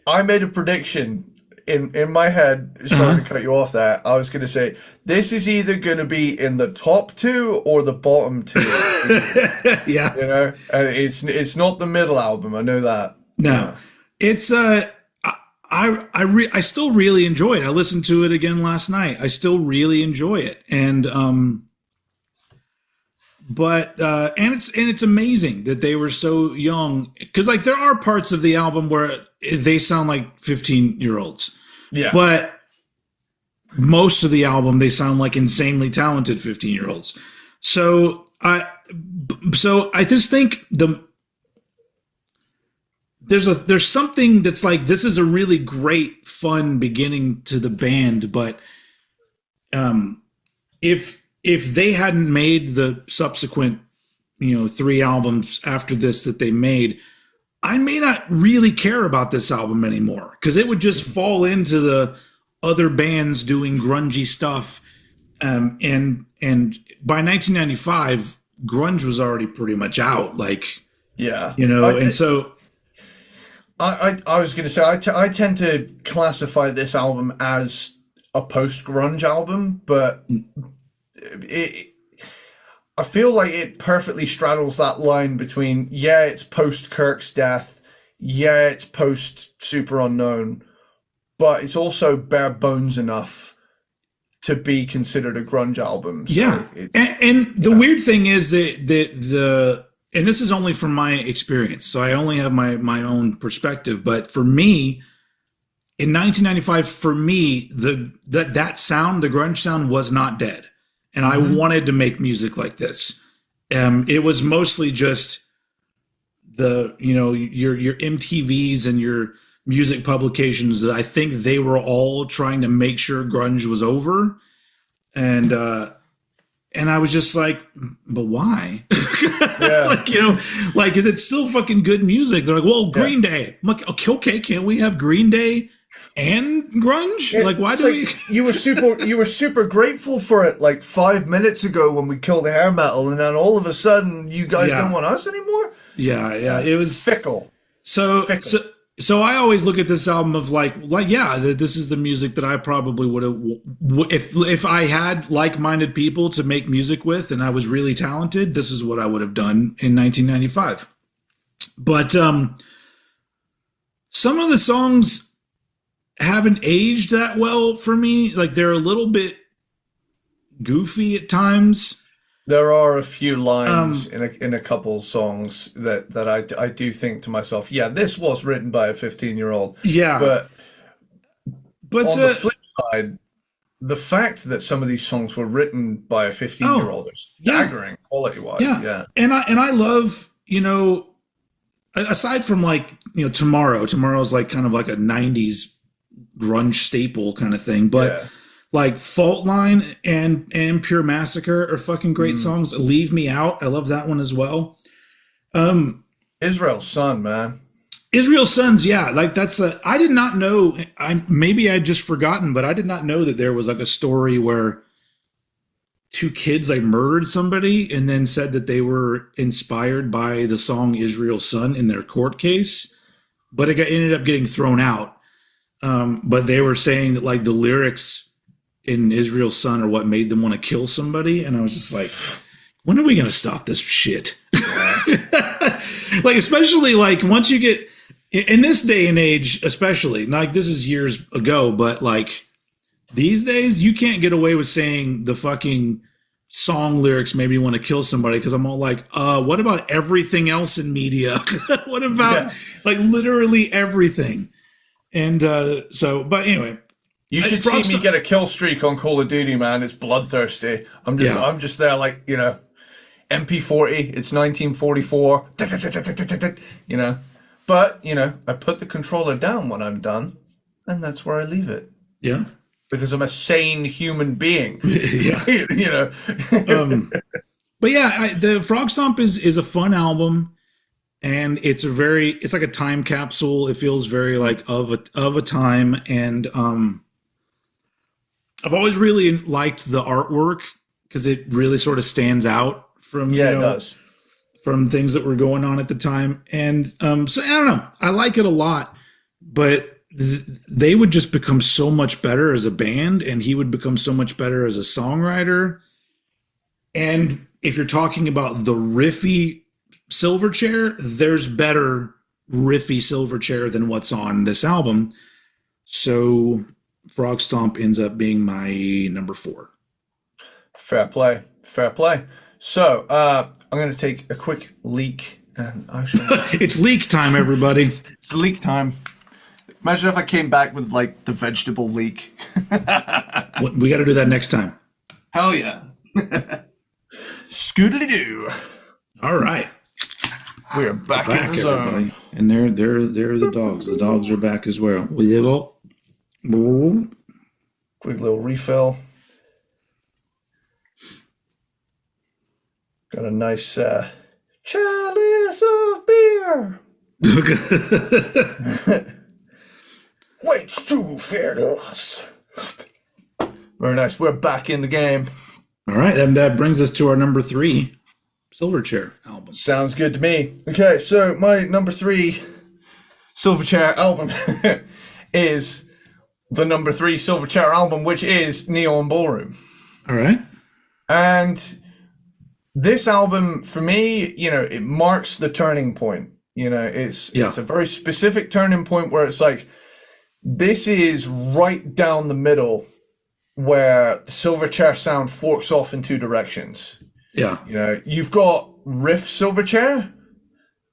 I made a prediction in my head. Sorry to cut you off there. I was going to say this is either going to be in the top 2 or the bottom 2. Yeah, you know, and it's not the middle album. I know that. No, it's I still really enjoy it. I listened to it again last night. I still really enjoy it, and it's amazing that they were so young, because like there are parts of the album where they sound like 15-year-olds. Yeah. But most of the album they sound like insanely talented 15-year-olds. So I just think there's something that's like, this is a really great fun beginning to the band, but if they hadn't made the subsequent 3 albums after this that they made, I may not really care about this album anymore, because it would just fall into the other bands doing grungy stuff, and by 1995 grunge was already pretty much out, like, and so I was going to say, I tend to classify this album as a post-grunge album, but I feel like it perfectly straddles that line between, it's post-Kirk's death, it's post-Super Unknown, but it's also bare bones enough to be considered a grunge album. So and the weird thing is that and this is only from my experience, so I only have my own perspective, but for me, in 1995, for me, that sound, the grunge sound, was not dead. And I wanted to make music like this. It was mostly just your MTVs and your music publications that I think they were all trying to make sure grunge was over. And I was just like, but why? Yeah. like it's still fucking good music. They're like, well, Green Day. I'm like, okay, can't we have Green Day and grunge? Like, why do we? You were super grateful for it like 5 minutes ago when we killed the hair metal, and then all of a sudden you guys don't want us anymore. Yeah, it was fickle. So I always look at this album of like this is the music that I probably would have, if I had like-minded people to make music with and I was really talented, this is what I would have done in 1995. But some of the songs haven't aged that well for me. Like, they're a little bit goofy at times. There are a few lines in a couple songs that I do think to myself, this was written by a 15-year-old. Yeah. But on the flip side, the fact that some of these songs were written by a 15-year-old is staggering quality-wise. Yeah. And I love, aside from like, Tomorrow's like kind of like a 90s grunge staple kind of thing, but like Fault Line and Pure Massacre are fucking great songs. Leave Me Out, I love that one as well. Israel's Son, man. Israel's Sons, like that's I did not know. Maybe I'd just forgotten, but I did not know that there was like a story where 2 kids like murdered somebody and then said that they were inspired by the song Israel's Son in their court case, but it ended up getting thrown out. But they were saying that like the lyrics in Israel's Son are what made them want to kill somebody, and I was just like, when are we going to stop this shit? Like, especially like once you get in this day and age, especially like this is years ago, but like these days you can't get away with saying the fucking song lyrics made me want to kill somebody, because I'm all like, what about everything else in media? What about like literally everything? And but anyway, you should see me get a kill streak on Call of Duty, man. It's bloodthirsty. I'm just there like, MP40, it's 1944, But, I put the controller down when I'm done, and that's where I leave it. Yeah. Because I'm a sane human being. But the Frog Stomp is a fun album, and it's like a time capsule. It feels very like of a time, and I've always really liked the artwork because it really sort of stands out from it does, from things that were going on at the time. And so I don't know, I like it a lot, but they would just become so much better as a band, and he would become so much better as a songwriter. And if you're talking about the riffy Silverchair, there's better riffy Silverchair than what's on this album. So Frog Stomp ends up being my number 4. Fair play. Fair play. So I'm going to take a quick leak. And I shall... It's leak time, everybody. It's leak time. Imagine if I came back with like the vegetable leak. We got to do that next time. Hell yeah. Scoodly-doo. All right. We are back in the zone. Everybody. And there are the dogs. The dogs are back as well. Quick little refill. Got a nice chalice of beer. Waits to fear us. Very nice. We're back in the game. All right. And that brings us to our number 3 Silverchair album. Sounds good to me. Okay, so my number 3 Silverchair album is the number 3 Silverchair album, which is Neon Ballroom. All right. And this album, for me, it marks the turning point. It's a very specific turning point where it's like, this is right down the middle where the Silverchair sound forks off in 2 directions. Yeah. You've got riff Silverchair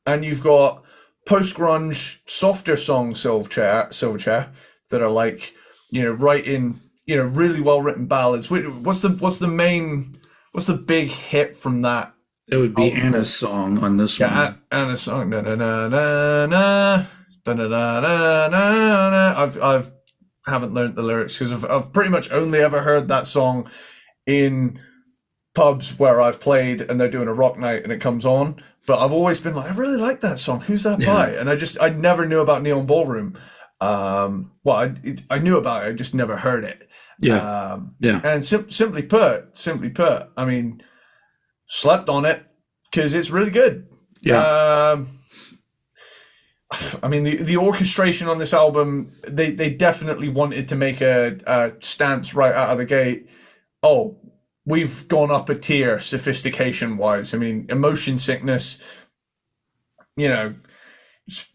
and you've got post-grunge, softer song Silverchair that are like, writing, really well-written ballads. What's the big hit from that? It would be Anna's song on this one. Anna's song. Na na na na na. Da, da, da, da, da, da. I haven't learned the lyrics because I've pretty much only ever heard that song in pubs where I've played and they're doing a rock night and it comes on. But I've always been like, I really like that song. Who's that by? And I never knew about Neon Ballroom. I knew about it. I just never heard it. And simply put, I mean, slept on it because it's really good. I mean, the orchestration on this album, they definitely wanted to make a stance right out of the gate. Oh, we've gone up a tier sophistication-wise. I mean, Emotion Sickness,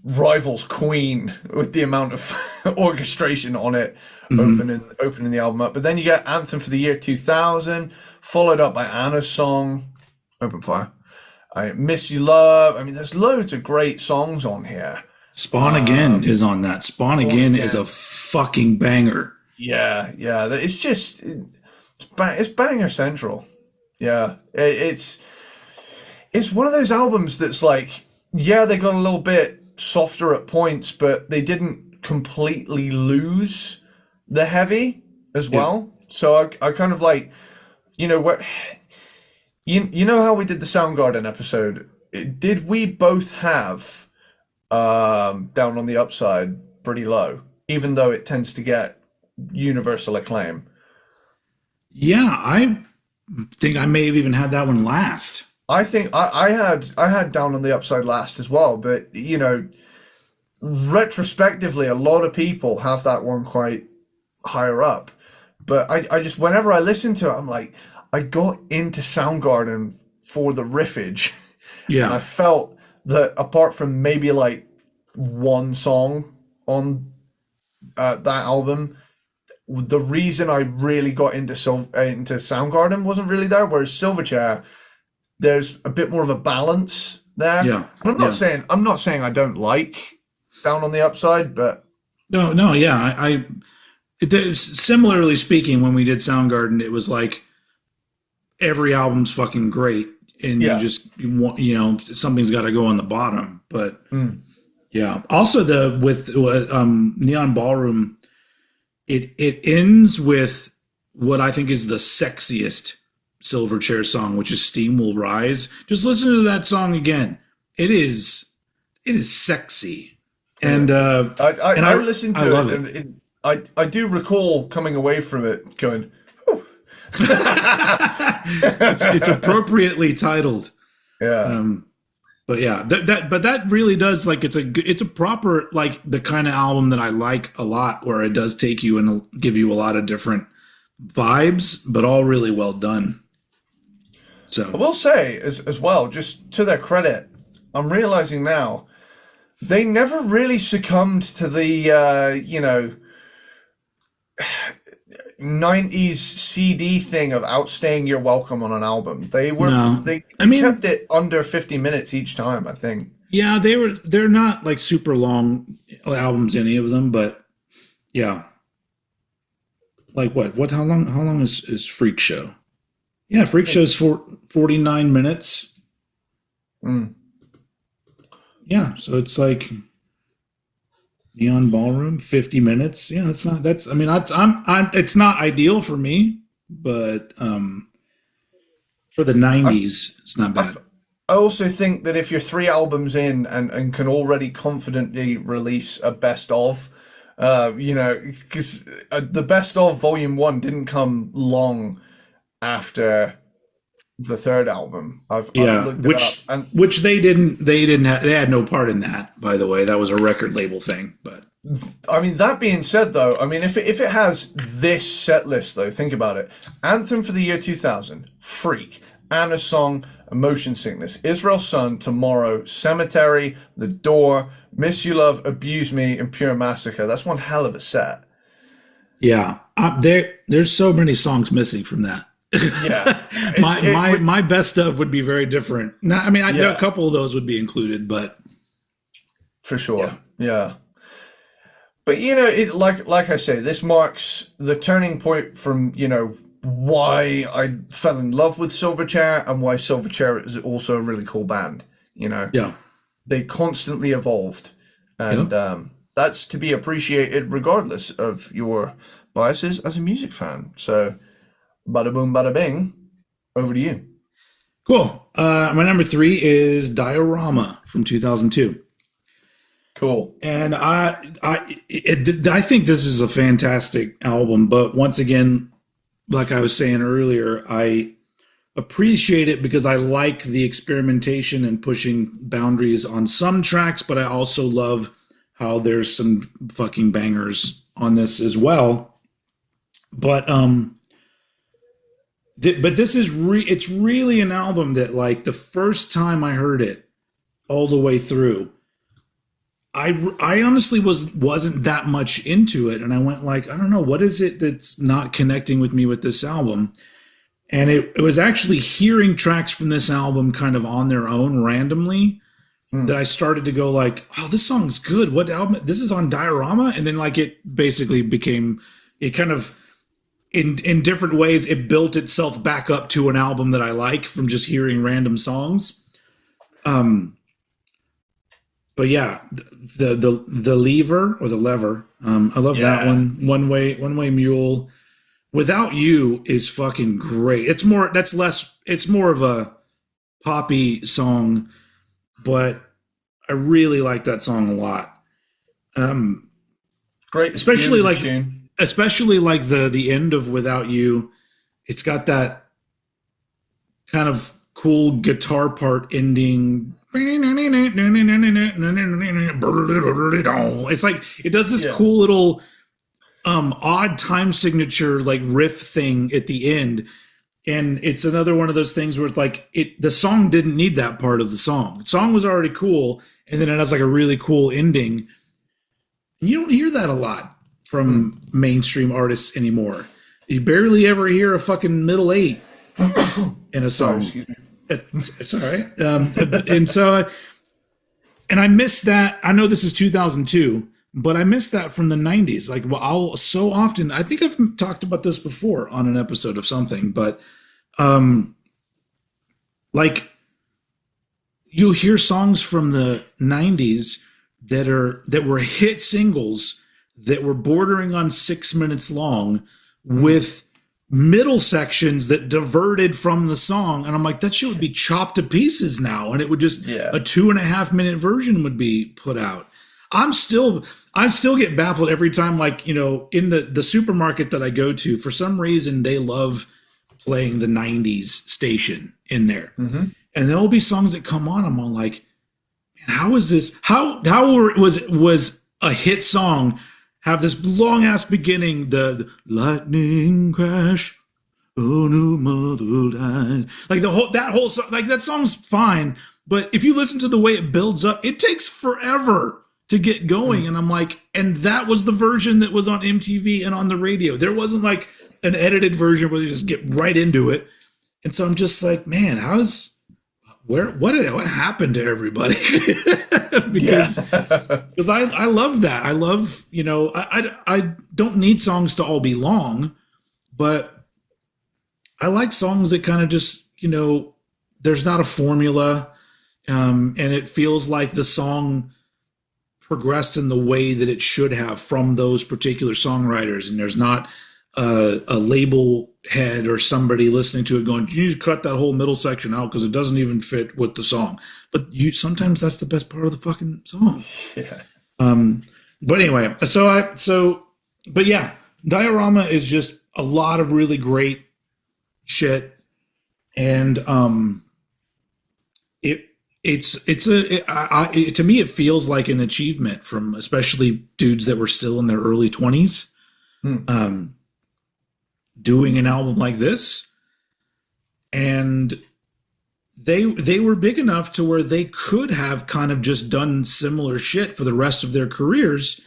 rivals Queen with the amount of orchestration on it, opening the album up. But then you get Anthem for the Year 2000, followed up by Anna's song, Open Fire. I Miss You Love. I mean, there's loads of great songs on here. Spawn Again is on that. Spawn Again is a fucking banger. Yeah. It's just, it's banger central. Yeah. It's one of those albums that's like, they got a little bit softer at points, but they didn't completely lose the heavy as well. So I kind of like, where... You know how we did the Soundgarden episode? Did we both have Down on the Upside pretty low, even though it tends to get universal acclaim? Yeah, I think I may have even had that one last. I think I had Down on the Upside last as well, but retrospectively, a lot of people have that one quite higher up. But I just, whenever I listen to it, I'm like, I got into Soundgarden for the riffage. Yeah. And I felt that apart from maybe like one song on that album, the reason I really got into Soundgarden wasn't really there. Whereas Silverchair, there's a bit more of a balance there. Yeah. And I'm not saying I don't like Down on the Upside, but no, yeah. Similarly speaking, when we did Soundgarden, it was like, every album's fucking great, and you want, something's got to go on the bottom. But also with Neon Ballroom, it ends with what I think is the sexiest Silverchair song, which is Steam Will Rise. Just listen to that song again. It is sexy, and I listened to it, and I do recall coming away from it going, it's appropriately titled. But that really does, like, it's a proper, like, the kind of album that I like a lot, where it does take you and give you a lot of different vibes, but all really well done. So I will say as well, just to their credit, I'm realizing now they never really succumbed to the 90s CD thing of outstaying your welcome on an album. No, They I mean, kept it under 50 minutes each time, I think. yeah, they're not like super long albums, any of them, but yeah, like what? How long is Freak Show? Yeah, Freak Show's for 49 minutes. Mm. Yeah, so it's like Neon Ballroom, 50 minutes. Yeah, that's I mean, I'm it's not ideal for me, but for the I, 90s, it's not I bad. I also think that if you're 3 albums in and can already confidently release a best of, because the best of Volume 1 didn't come long after the third album. I've Yeah, looked it up, and which they had no part in that, by the way. That was a record label thing, but I mean, that being said, though, I mean, if it has this set list, though, think about it: Anthem for the Year 2000, Freak, Anna Song, Emotion Sickness, Israel's Son, Tomorrow, Cemetery, The Door, Miss You Love, Abuse Me, and Pure Massacre. That's one hell of a set. yeah, there's so many songs missing from that. Yeah, My best of would be very different. Not, I mean, a yeah, couple of those would be included, but for yeah, sure. Yeah. But it like I say, this marks the turning point from why I fell in love with Silverchair and why Silverchair is also a really cool band. yeah, They constantly evolved, yeah. and that's to be appreciated regardless of your biases as a music fan. So, bada boom, bada bing. Over to you. Cool. My number three is Diorama from 2002. Cool. And I think this is a fantastic album, but once again, like I was saying earlier, I appreciate it because I like the experimentation and pushing boundaries on some tracks, but I also love how there's some fucking bangers on this as well. But but this is it's really an album that, like, the first time I heard it all the way through, I honestly wasn't that much into it, and I went like, I don't know, what is it that's not connecting with me with this album? And it was actually hearing tracks from this album kind of on their own randomly that I started to go like, oh, this song's good. What album? This is on Diorama, and then like it basically became, it kind of in different ways it built itself back up to an album that I like from just hearing random songs. But yeah, the lever or the lever. I love that Yeah. one. One way mule. Without You is fucking great. It's more of a poppy song, but I really like that song a lot. Great. Especially music like tune. the end of Without You. It's got that kind of cool guitar part ending. It's like it does this Yeah. cool little odd time signature like riff thing at the end, and it's another one of those things where it's like the song didn't need that part of the song. The song was already cool, and then it has like a really cool ending. You don't hear that a lot from mainstream artists anymore. You barely ever hear a fucking middle eight in a Sorry, song. excuse me. It's all right. And so, and I miss that. I know this is 2002, but I miss that from the 90s. Like, well, I'll so often, I think I've talked about this before on an episode of something, but like you hear songs from the 90s that were hit singles that were bordering on 6 minutes long with middle sections that diverted from the song, and I'm like, that shit would be chopped to pieces now, and it would just Yeah. a 2.5 minute version would be put out. I still get baffled every time, like, in the supermarket that I go to, for some reason they love playing the 90s station in there, and there'll be songs that come on, I'm all like, man, how is this, how was a hit song have this long ass beginning, the lightning crash, oh no mother dies, like that whole song, like that song's fine, But if you listen to the way it builds up, it takes forever to get going. And I'm like, and that was the version that was on MTV and on the radio. There wasn't like an edited version where you just get right into it. And so I'm just like, man, what happened to everybody? because I love that. I love, I don't need songs to all be long, but I like songs that kind of just, there's not a formula. And it feels like the song progressed in the way that it should have from those particular songwriters. And there's not a label head or somebody listening to it going, you need to cut that whole middle section out because it doesn't even fit with the song. But sometimes that's the best part of the fucking song. Yeah. But anyway, but yeah, Diorama is just a lot of really great shit. And to me, it feels like an achievement from especially dudes that were still in their early 20s. Doing an album like this, and they were big enough to where they could have kind of just done similar shit for the rest of their careers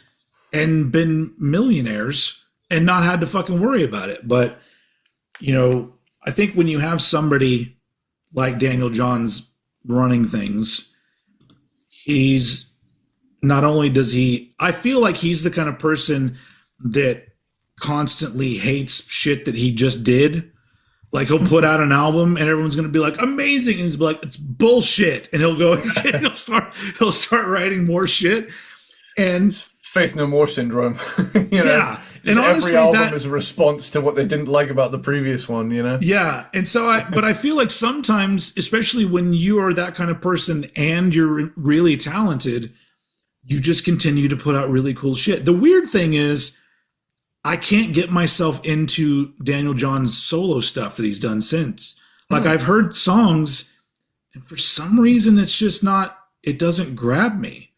and been millionaires and not had to fucking worry about it. But I think when you have somebody like Daniel Johns running things, he's not only I feel like he's the kind of person that constantly hates shit that he just did. Like he'll put out an album and everyone's going to be like, amazing. And he's like, it's bullshit. And he'll go, and he'll start writing more shit. And Faith No More syndrome, Yeah. And honestly, every album is a response to what they didn't like about the previous one, Yeah. And so but I feel like sometimes, especially when you are that kind of person and you're really talented, you just continue to put out really cool shit. The weird thing is, I can't get myself into Daniel John's solo stuff that he's done since. Like I've heard songs and for some reason it's just it doesn't grab me.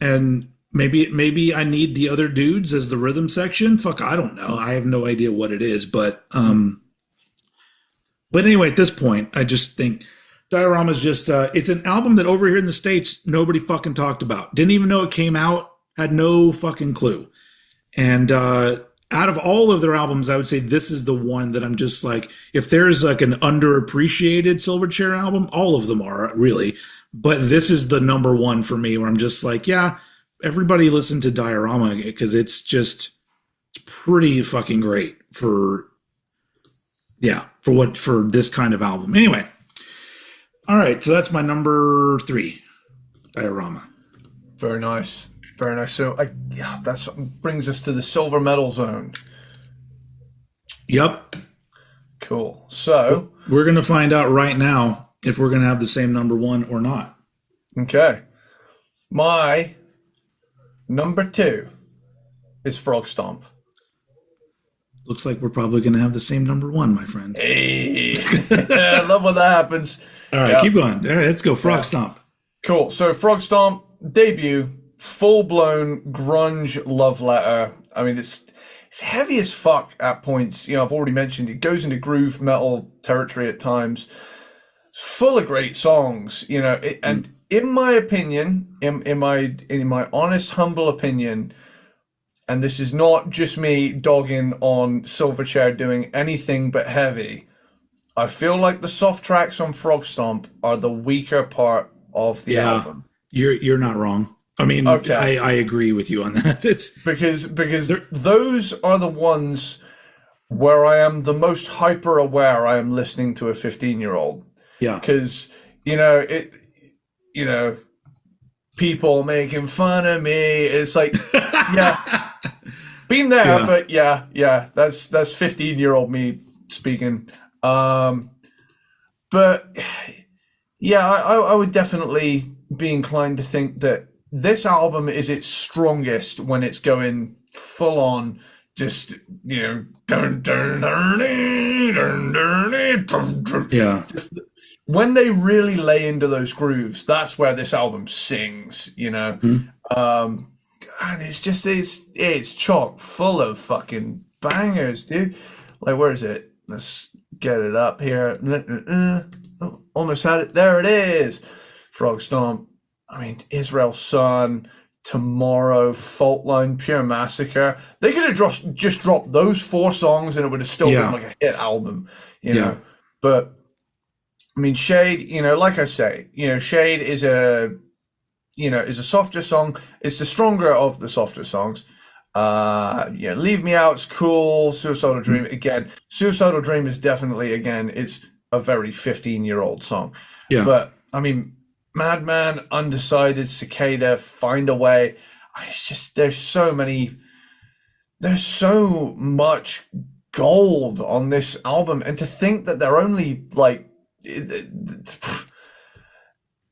And maybe I need the other dudes as the rhythm section. Fuck, I don't know. I have no idea what it is, but anyway, at this point, I just think Diorama is just it's an album that over here in the States nobody fucking talked about. Didn't even know it came out, had no fucking clue. And out of all of their albums, I would say this is the one that I'm just like, if there's like an underappreciated Silverchair album, all of them are really, but this is the number one for me where I'm just like, yeah, everybody listen to Diorama because it's pretty fucking great for this kind of album. Anyway. All right. So that's my number 3, Diorama. Very nice. Very nice. So that brings us to the silver medal zone. Yep. Cool. So we're going to find out right now if we're going to have the same number 1 or not. Okay. My number 2 is Frog Stomp. Looks like we're probably going to have the same number 1, my friend. Hey. I love when that happens. All right, keep going. All right, let's go. Frog Stomp. Cool. So Frog Stomp debut, full-blown grunge love letter. I mean, it's heavy as fuck at points. I've already mentioned it goes into groove metal territory at times. It's full of great songs, and in my opinion, in my honest, humble opinion, and this is not just me dogging on Silverchair doing anything but heavy, I feel like the soft tracks on Frog Stomp are the weaker part of the album. You're not wrong. I mean, okay. I agree with you on that. It's because those are the ones where I am the most hyper aware I am listening to a 15-year-old. Yeah. Because, people making fun of me. It's like, yeah, been there, but yeah, that's 15-year-old me speaking. But yeah, I would definitely be inclined to think that this album is its strongest when it's going full on, just when they really lay into those grooves. That's where this album sings, and it's chock full of fucking bangers, dude. Like, where is it? Let's get it up here. almost had it. There it is. Frog Stomp. I mean, Israel Sun, Tomorrow, Fault Line, Pure Massacre. They could have just dropped those 4 songs and it would have still been like a hit album, you know. But I mean, Shade, you know, like I say, you know, Shade is a softer song. It's the stronger of the softer songs. Yeah, Leave Me Out's cool. Suicidal Dream, again. Suicidal Dream is definitely, again, it's a very 15-year-old song. Yeah. But I mean, Madman, Undecided, Cicada, Find a Way. It's just there's so much gold on this album, and to think that they're only like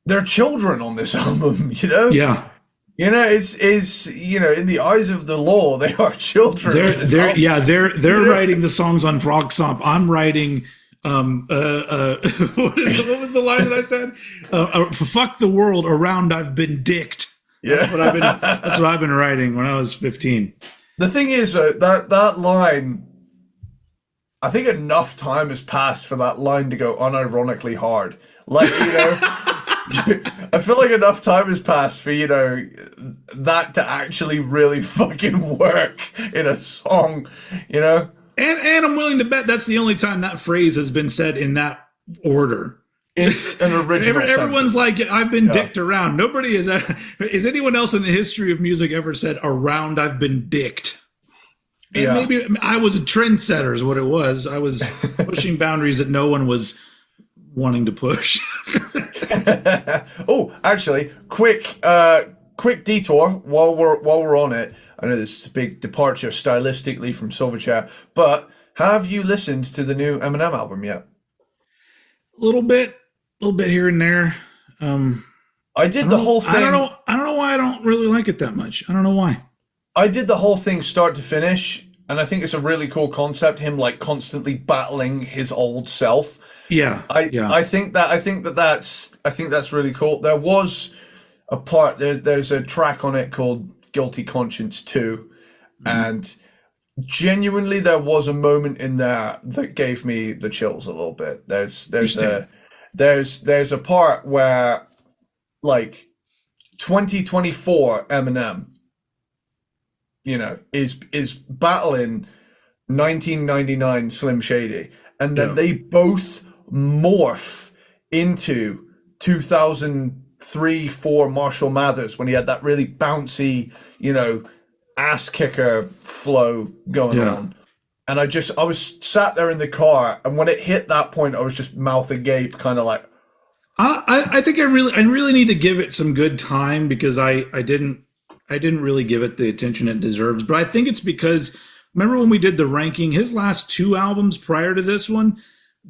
they're children on this album, you know? Yeah. You know, it's you know, in the eyes of the law, they are children. They're writing the songs on Frog Stomp. I'm writing what was the line that I said? Fuck the world around I've been dicked. That's what I've been writing when I was 15. The thing is that line, I think enough time has passed for that line to go unironically hard. Like, you know, I feel like enough time has passed for, you know, that to actually really fucking work in a song, you know? And I'm willing to bet that's the only time that phrase has been said in that order. It's an original Everyone's sentence. like, I've been dicked around. Nobody is anyone else in the history of music ever said around I've been dicked? And maybe I was a trendsetter is what it was. I was pushing boundaries that no one was wanting to push. Oh, actually, quick detour while we're on it. I know this is a big departure stylistically from Silverchair, but have you listened to the new Eminem album yet? A little bit here and there. I did the whole thing. I don't know why I don't really like it that much. I don't know why. I did the whole thing start to finish, and I think it's a really cool concept. Him like constantly battling his old self. Yeah. I think that's really cool. There was a part there's a track on it called Guilty Conscience 2, and genuinely there was a moment in there that gave me the chills a little bit. There's a part where like 2024 Eminem, you know, is battling 1999 Slim Shady, and then they both morph into 2003-4 Marshall Mathers when he had that really bouncy, you know, ass kicker flow going on. And I was sat there in the car, and when it hit that point, I was just mouth agape, kind of like. I think I really need to give it some good time, because I didn't really give it the attention it deserves. But I think it's because, remember when we did the ranking, his last 2 albums prior to this one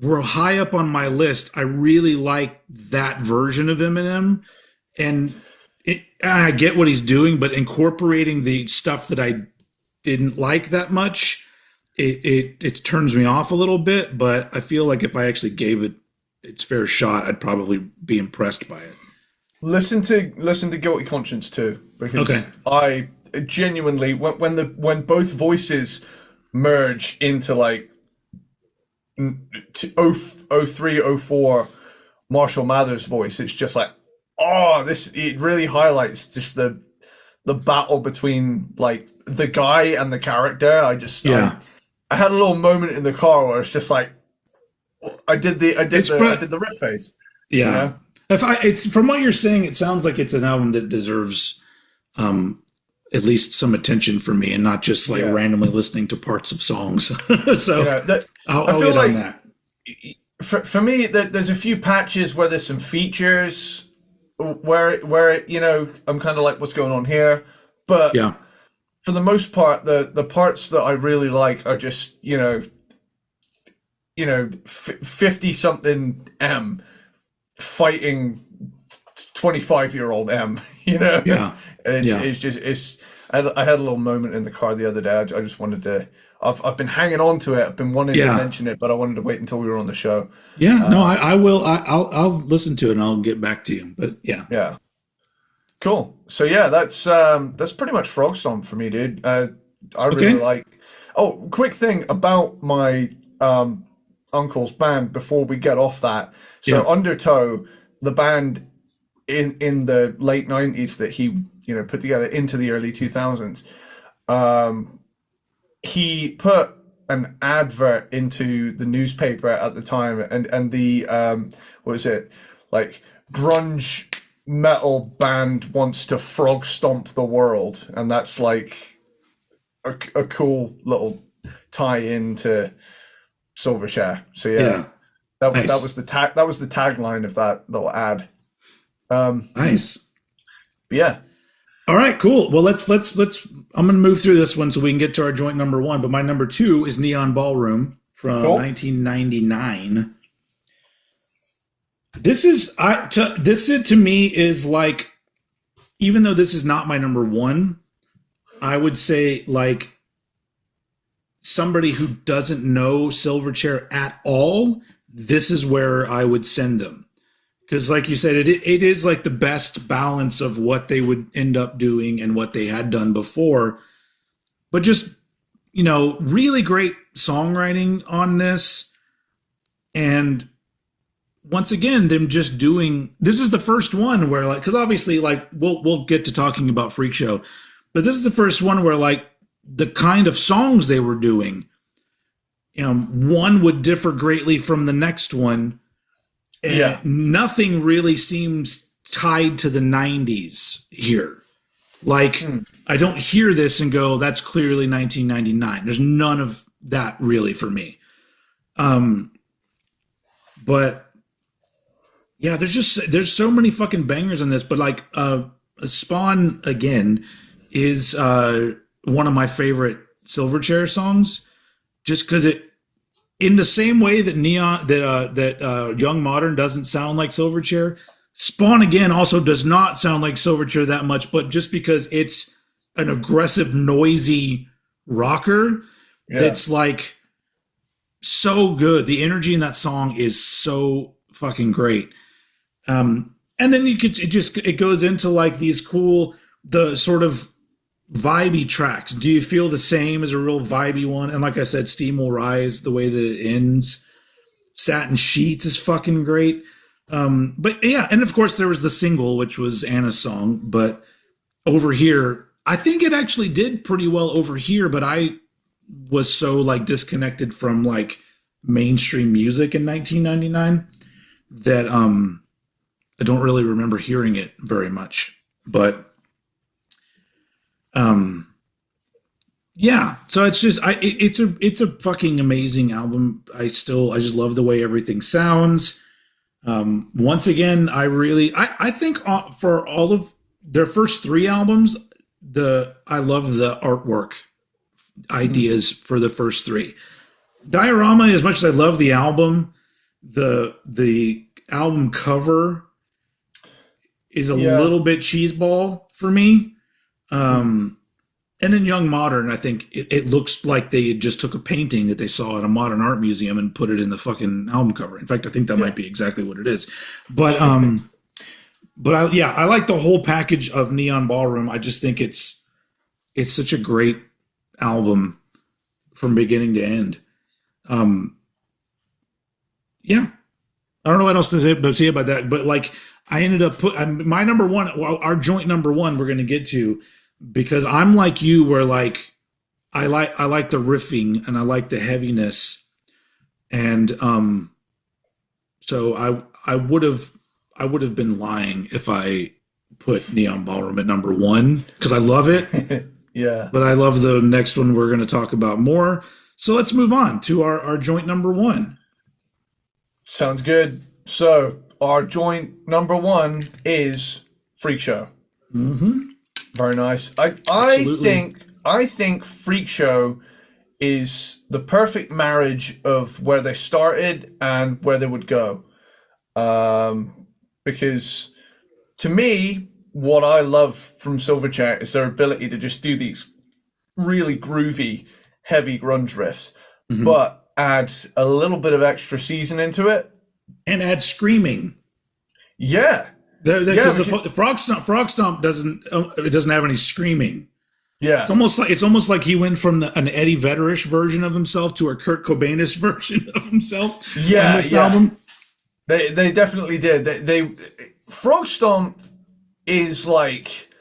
were high up on my list. I really like that version of Eminem, and I get what he's doing, but incorporating the stuff that I didn't like that much, it turns me off a little bit. But I feel like if I actually gave it its fair shot, I'd probably be impressed by it. Listen to Guilty Conscience too, because I genuinely, when both voices merge into like 03-04 Marshall Mathers voice, it's just like, it really highlights just the battle between like the guy and the character. I had a little moment in the car where it's just like, I did the riff face. Yeah. You know? It's from what you're saying, it sounds like it's an album that deserves at least some attention from me, and not just like randomly listening to parts of songs. So you know, I'll feel like that. For me, there's a few patches where there's some features where you know, I'm kind of like, what's going on here? But for the most part, the parts that I really like are just, you know, 50 something M fighting 25-year-old M, you know? It's just I had a little moment in the car the other day. I just wanted to. I've been hanging on to it. I've been wanting to mention it, but I wanted to wait until we were on the show. I will. I'll listen to it and I'll get back to you. But yeah, cool. So that's pretty much Frog Stomp for me, dude. I really like. Oh, quick thing about my uncle's band before we get off that. So Yeah. Undertow, the band in the late 90s that he, you know, put together into the early 2000s, he put an advert into the newspaper at the time, and the what was it, like, grunge metal band wants to frog stomp the world, and that's like a cool little tie into Silverchair. So yeah, Yeah. that Nice. was the tagline of that little ad. Nice. But yeah, All right, cool. Well, let's I'm going to move through this one so we can get to our joint number one, but my number two is Neon Ballroom from cool. 1999. This to me is like, even though this is not my number one, I would say, like, somebody who doesn't know Silverchair at all, this is where I would send them. Because, like you said, it is like the best balance of what they would end up doing and what they had done before. But just, you know, really great songwriting on this. And once again, them just doing, this is the first one where, like, because obviously, like, we'll get to talking about Freak Show, but this is the first one where, like, the kind of songs they were doing, one would differ greatly from the next one. And Yeah. nothing really seems tied to the 90s here. Like, I don't hear this and go, that's clearly 1999. There's none of that really for me. But yeah, there's so many fucking bangers on this. But like, Spawn again is one of my favorite Silverchair songs, just because it, in the same way that Young Modern doesn't sound like Silverchair, Spawn again also does not sound like Silverchair that much, but just because it's an aggressive, noisy rocker that's like so good. The energy in that song is so fucking great. And then it goes into like these cool, the sort of vibey tracks. Do you feel the same as a real vibey one? And like I said, Steam Will Rise, the way that it ends. Satin Sheets is fucking great. But yeah, and of course there was the single, which was Anna's song. But Over Here, I think it actually did pretty well over here, but I was so like disconnected from like mainstream music in 1999 that I don't really remember hearing it very much. But yeah, so it's just it's a fucking amazing album. I just love the way everything sounds. Once again, I think for all of their first three albums, I love the artwork ideas for the first three. Diorama, as much as I love the album, the album cover is a little bit cheeseball for me. And then Young Modern, I think it looks like they just took a painting that they saw at a modern art museum and put it in the fucking album cover. In fact, I think that might be exactly what it is. But I like the whole package of Neon Ballroom. I just think it's such a great album from beginning to end. Yeah, I don't know what else to say about that, but like I ended up my number one, our joint number one, we're going to get to, because I'm like you, where like I like the riffing and I like the heaviness, and so I would have been lying if I put Neon Ballroom at number one, because I love it. Yeah, but I love the next one we're going to talk about more. So let's move on to our joint number one. Sounds good. So our joint number one is Freak Show. Mm-hmm. Very nice. I think Freak Show is the perfect marriage of where they started and where they would go. Because to me, what I love from Silverchair is their ability to just do these really groovy, heavy grunge riffs, but add a little bit of extra season into it. And add screaming. Yeah. Because the Frog Stomp doesn't have any screaming. Yeah. It's almost like he went from an Eddie Vedder-ish version of himself to a Kurt Cobain-ish version of himself on this album. They definitely did. They Frog Stomp is like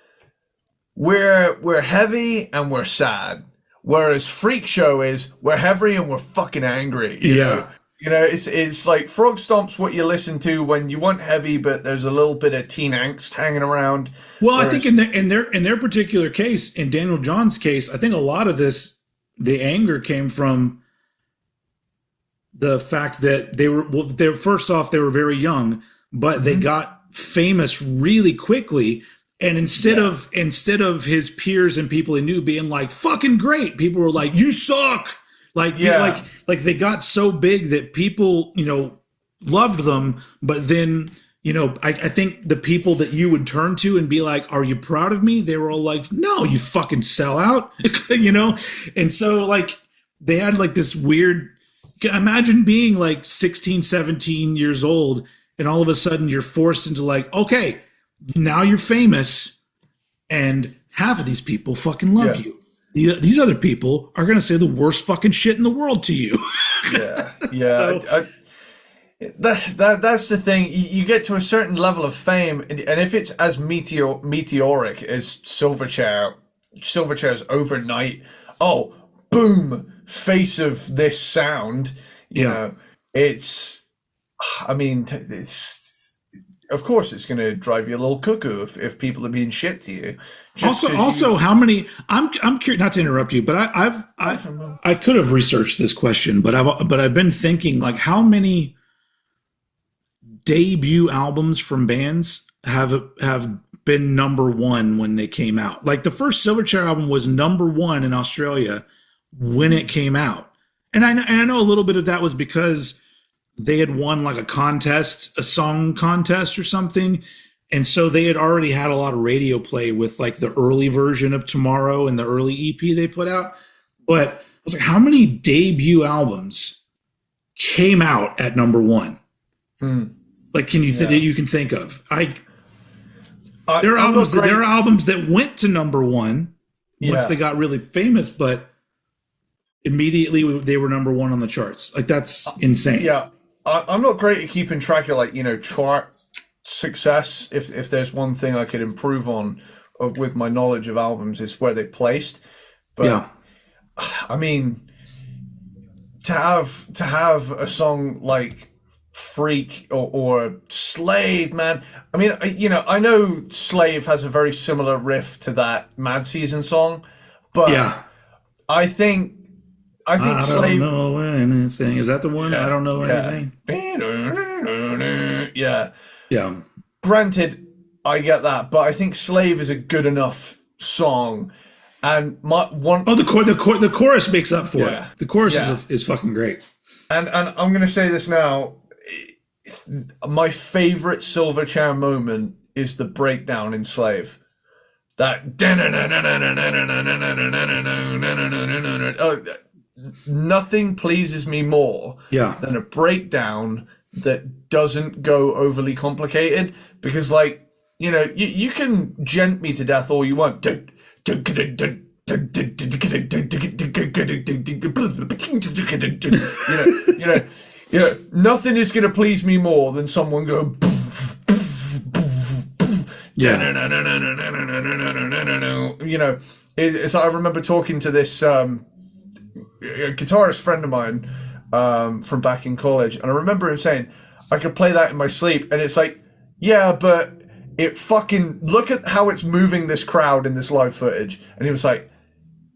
we're heavy and we're sad, whereas Freak Show is we're heavy and we're fucking angry. You know? You know, it's like Frog Stomp's what you listen to when you want heavy, but there's a little bit of teen angst hanging around. Well, I think in their particular case, in Daniel John's case, I think a lot of the anger came from the fact that they were first off, they were very young, but they got famous really quickly. And instead of his peers and people he knew being like fucking great, people were like, you suck. Like they got so big that people, you know, loved them. But then, you know, I think the people that you would turn to and be like, are you proud of me? They were all like, no, you fucking sellout, you know? And so like they had like this weird, imagine being like 16, 17 years old and all of a sudden you're forced into like, okay, now you're famous and half of these people fucking love you. These other people are going to say the worst fucking shit in the world to you. So, that's the thing. You get to a certain level of fame, and if it's as meteoric as Silverchair's overnight, oh, boom, face of this sound, you know, it's, I mean, it's, of course it's going to drive you a little cuckoo if people are being shit to you. Also, how many? I'm curious. Not to interrupt you, but I could have researched this question, but I've been thinking like how many debut albums from bands have been number one when they came out. Like the first Silverchair album was number one in Australia when it came out, and I know a little bit of that was because they had won like a song contest or something. And so they had already had a lot of radio play with like the early version of Tomorrow and the early EP they put out. But I was like, how many debut albums came out at number one? Like, can you that you can think of? There are albums that went to number one once they got really famous, but immediately they were number one on the charts. Like that's insane. Yeah. I'm not great at keeping track of like, you know, chart success. If there's one thing I could improve on with my knowledge of albums is where they placed. But I mean, to have a song like Freak or Slave, man. I mean, you know, I know Slave has a very similar riff to that Mad Season song, but I think Slave. Don't know anything. Is that the one? I don't know anything. Yeah. Granted, I get that, but I think Slave is a good enough song. And the chorus makes up for it. The chorus is fucking great. And I'm gonna say this now. My favorite Silverchair moment is the breakdown in Slave. That nothing pleases me more than a breakdown that doesn't go overly complicated, because like, you know, you can gent me to death all you want. You know, nothing is going to please me more than someone go you know, it's I remember talking to this a guitarist friend of mine from back in college, and I remember him saying I could play that in my sleep, and it's like, yeah, but it fucking, look at how it's moving this crowd in this live footage. And he was like,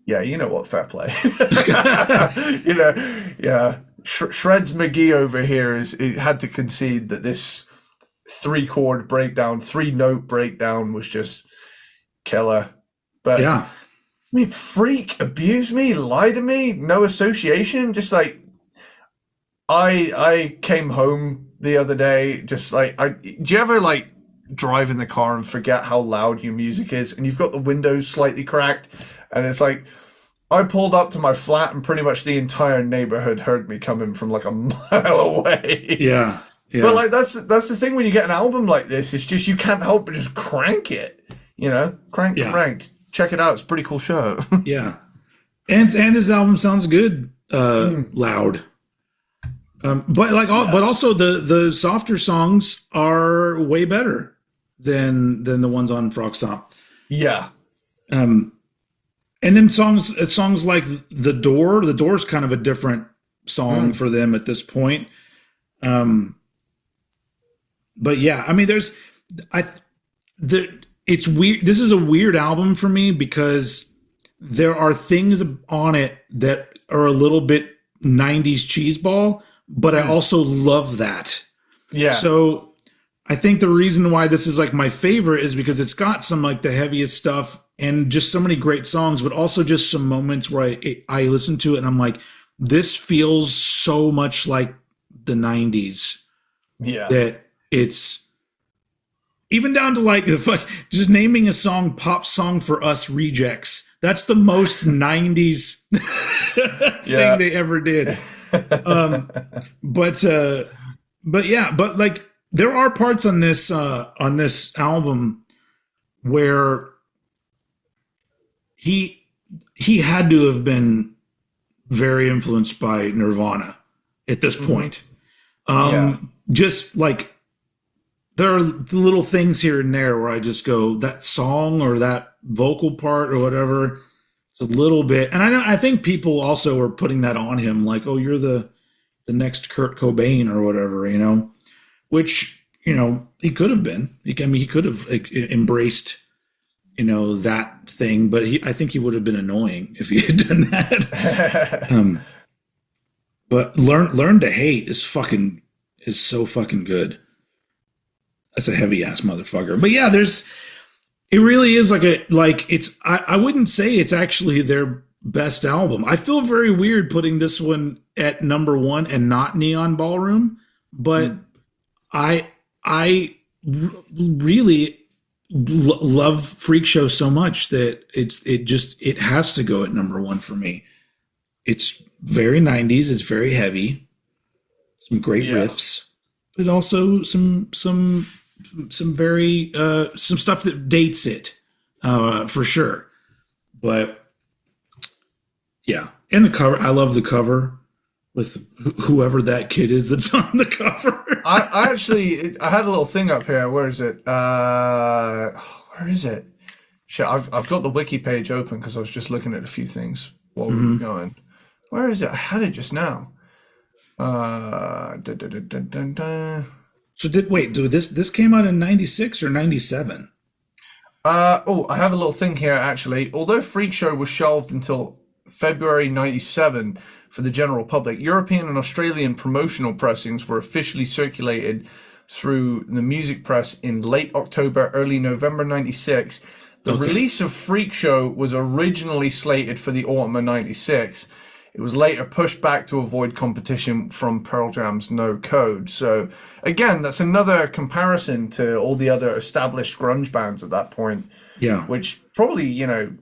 yeah, you know what, fair play. You know, yeah. Shreds McGee over here had to concede that this 3-chord breakdown, 3-note breakdown was just killer. But I mean, Freak, Abuse Me, Lie to Me, No Association, just like, I came home the other day, just like, do you ever like drive in the car and forget how loud your music is, and you've got the windows slightly cracked, and it's like, I pulled up to my flat and pretty much the entire neighborhood heard me coming from like a mile away. Yeah. But like that's the thing when you get an album like this, it's just you can't help but just crank it, you know, crank. check it out. It's a pretty cool show. Yeah, and this album sounds good, loud. But also the softer songs are way better than the ones on Frog Stomp. Yeah. And then songs like The Door. The Door is kind of a different song for them at this point. But yeah, I mean, it's weird. This is a weird album for me because there are things on it that are a little bit 90s cheeseball, but I also love that. Yeah. So I think the reason why this is like my favorite is because it's got some like the heaviest stuff and just so many great songs, but also just some moments where I listen to it and I'm like, this feels so much like the 90s. Yeah. That it's even down to like just naming a song "Pop Song for Us Rejects." That's the most 90s thing they ever did. But like there are parts on this album where he had to have been very influenced by Nirvana at this point. Just like there are little things here and there where I just go, that song or that vocal part or whatever, it's a little bit. And I think people also are putting that on him, like, oh, you're the next Kurt Cobain or whatever, you know, which, you know, he could have been. He could have embraced, you know, that thing, but I think he would have been annoying if he had done that. But Learn to Hate is so fucking good. That's a heavy ass motherfucker. But yeah, it really is I wouldn't say it's actually their best album. I feel very weird putting this one at number 1 and not Neon Ballroom, but I really love Freak Show so much that it has to go at number 1 for me. It's very 90s. It's very heavy. Some great riffs, but also some very some stuff that dates it for sure. But yeah, and the cover, I love the cover with whoever that kid is that's on the cover. I had a little thing up here. Where is it? Where is it? Shit, I've got the wiki page open because I was just looking at a few things while we were going. Where is it? I had it just now. So this came out in 96 or 97? I have a little thing here actually. Although Freak Show was shelved until February 97 for the general public, European and Australian promotional pressings were officially circulated through the music press in late October, early November 96. The release of Freak Show was originally slated for the autumn of 96. It was later pushed back to avoid competition from Pearl Jam's No Code. So, again, that's another comparison to all the other established grunge bands at that point. Yeah. Which probably, you know,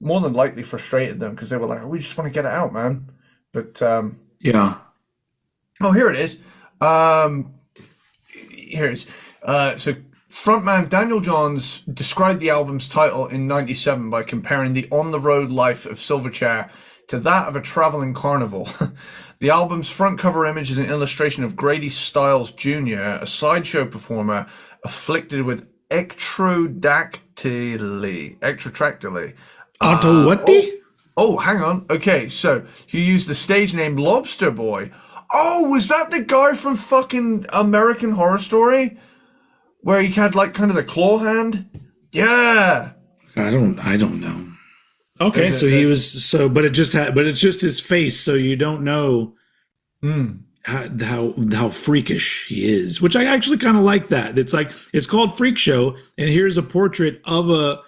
more than likely frustrated them because they were like, oh, we just want to get it out, man. But, yeah. Oh, here it is. Here it is. So, frontman Daniel Johns described the album's title in 97 by comparing the on-the-road life of Silverchair to that of a traveling carnival. The album's front cover image is an illustration of Grady Stiles Jr., a sideshow performer afflicted with ectrodactyly. Hang on. Okay, so he used the stage name Lobster Boy. Oh, was that the guy from fucking American Horror Story? Where he had like kind of the claw hand? Yeah. I don't know. Okay, so he was but it's just his face, so you don't know how freakish he is, which I actually kind of like that. It's like it's called Freak Show, and here's a portrait of a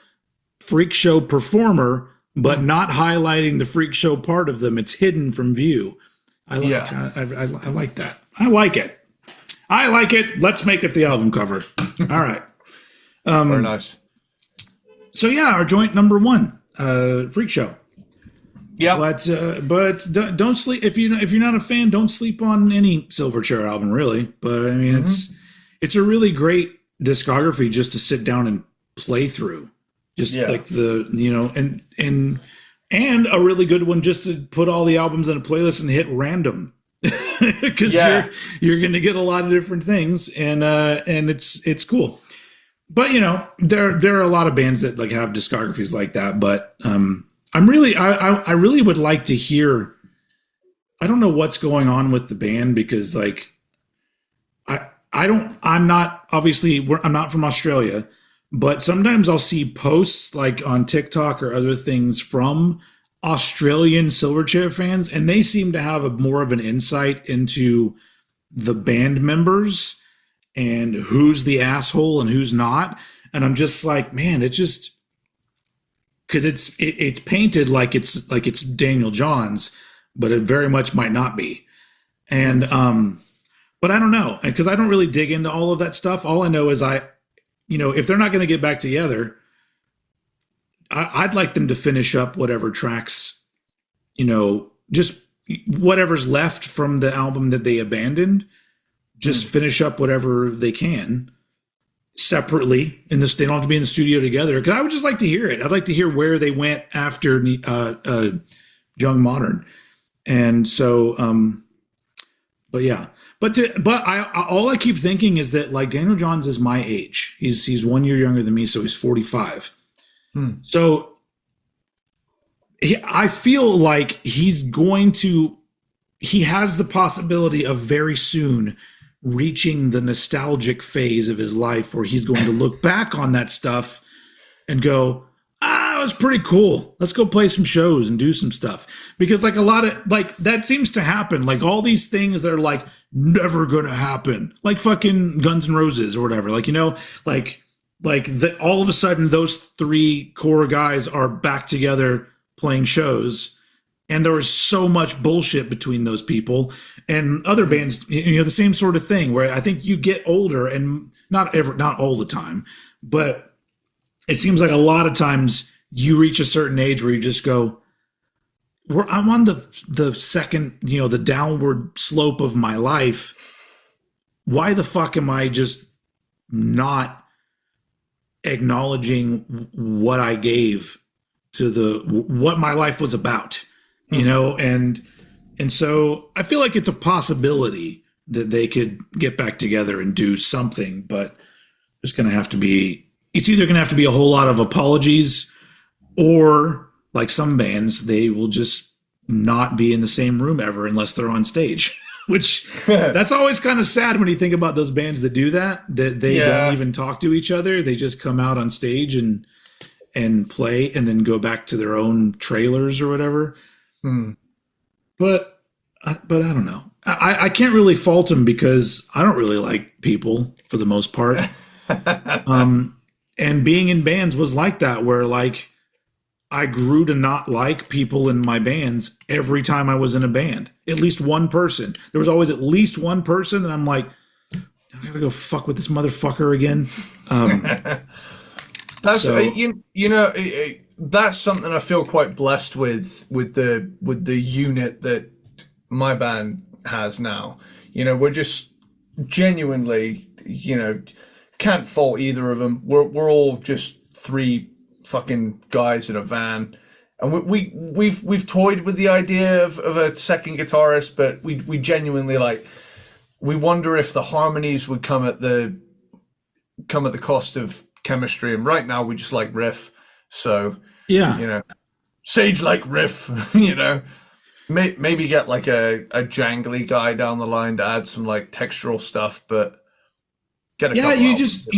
freak show performer, but not highlighting the freak show part of them. It's hidden from view. I like that. I like it. Let's make it the album cover. All right. Very nice. So yeah, our joint number 1. Freak Show. Yeah, but don't sleep if you're not a fan. Don't sleep on any Silverchair album, really. But I mean, it's a really great discography just to sit down and play through. Just Yeah. like and a really good one just to put all the albums in a playlist and hit random. Because Yeah. you're going to get a lot of different things, and it's cool. But there are a lot of bands that like have discographies like that. But I really would like to hear. I don't know what's going on with the band because like I'm not obviously I'm not from Australia, but sometimes I'll see posts like on TikTok or other things from Australian Silverchair fans, and they seem to have more of an insight into the band members and who's the asshole and who's not. And I'm just like, man, it just because it's painted like it's Daniel Johns, but it very much might not be. And but I don't know because I don't really dig into all of that stuff. All I know is if they're not going to get back together, I'd like them to finish up whatever tracks, just whatever's left from the album that they abandoned. Just finish up whatever they can separately. In this, they don't have to be in the studio together. Because I would just like to hear it. I'd like to hear where they went after Young Modern, and so. But yeah, but all I keep thinking is that like Daniel Johns is my age. He's 1 year younger than me, so he's 45. So I feel like he has the possibility of very soon reaching the nostalgic phase of his life where he's going to look back on that stuff and go, it was pretty cool. Let's go play some shows and do some stuff. Because like a lot of like that seems to happen. Like all these things that are like never gonna happen. Like fucking Guns N' Roses or whatever. Like, all of a sudden those three core guys are back together playing shows. And there was so much bullshit between those people and other bands, the same sort of thing where I think you get older and not all the time, but it seems like a lot of times you reach a certain age where you just go, I'm on the second, the downward slope of my life. Why the fuck am I just not acknowledging what I gave to what my life was about, and so I feel like it's a possibility that they could get back together and do something, but it's either going to have to be a whole lot of apologies, or like some bands, they will just not be in the same room ever unless they're on stage, which that's always kind of sad when you think about those bands that do that they don't even talk to each other. They just come out on stage and play and then go back to their own trailers or whatever. But I don't know. I can't really fault them because I don't really like people for the most part. And being in bands was like that, where like I grew to not like people in my bands every time I was in a band. At least one person. There was always at least one person that I'm like, I gotta go fuck with this motherfucker again. That's that's something I feel quite blessed with the unit that my band has now. We're just genuinely, can't fault either of them. We're all just three fucking guys in a van, and we've toyed with the idea of a second guitarist, but we genuinely we wonder if the harmonies would come at the cost of chemistry, and right now we just like riff. So Sage like riff. Maybe get like a jangly guy down the line to add some like textural stuff, but you just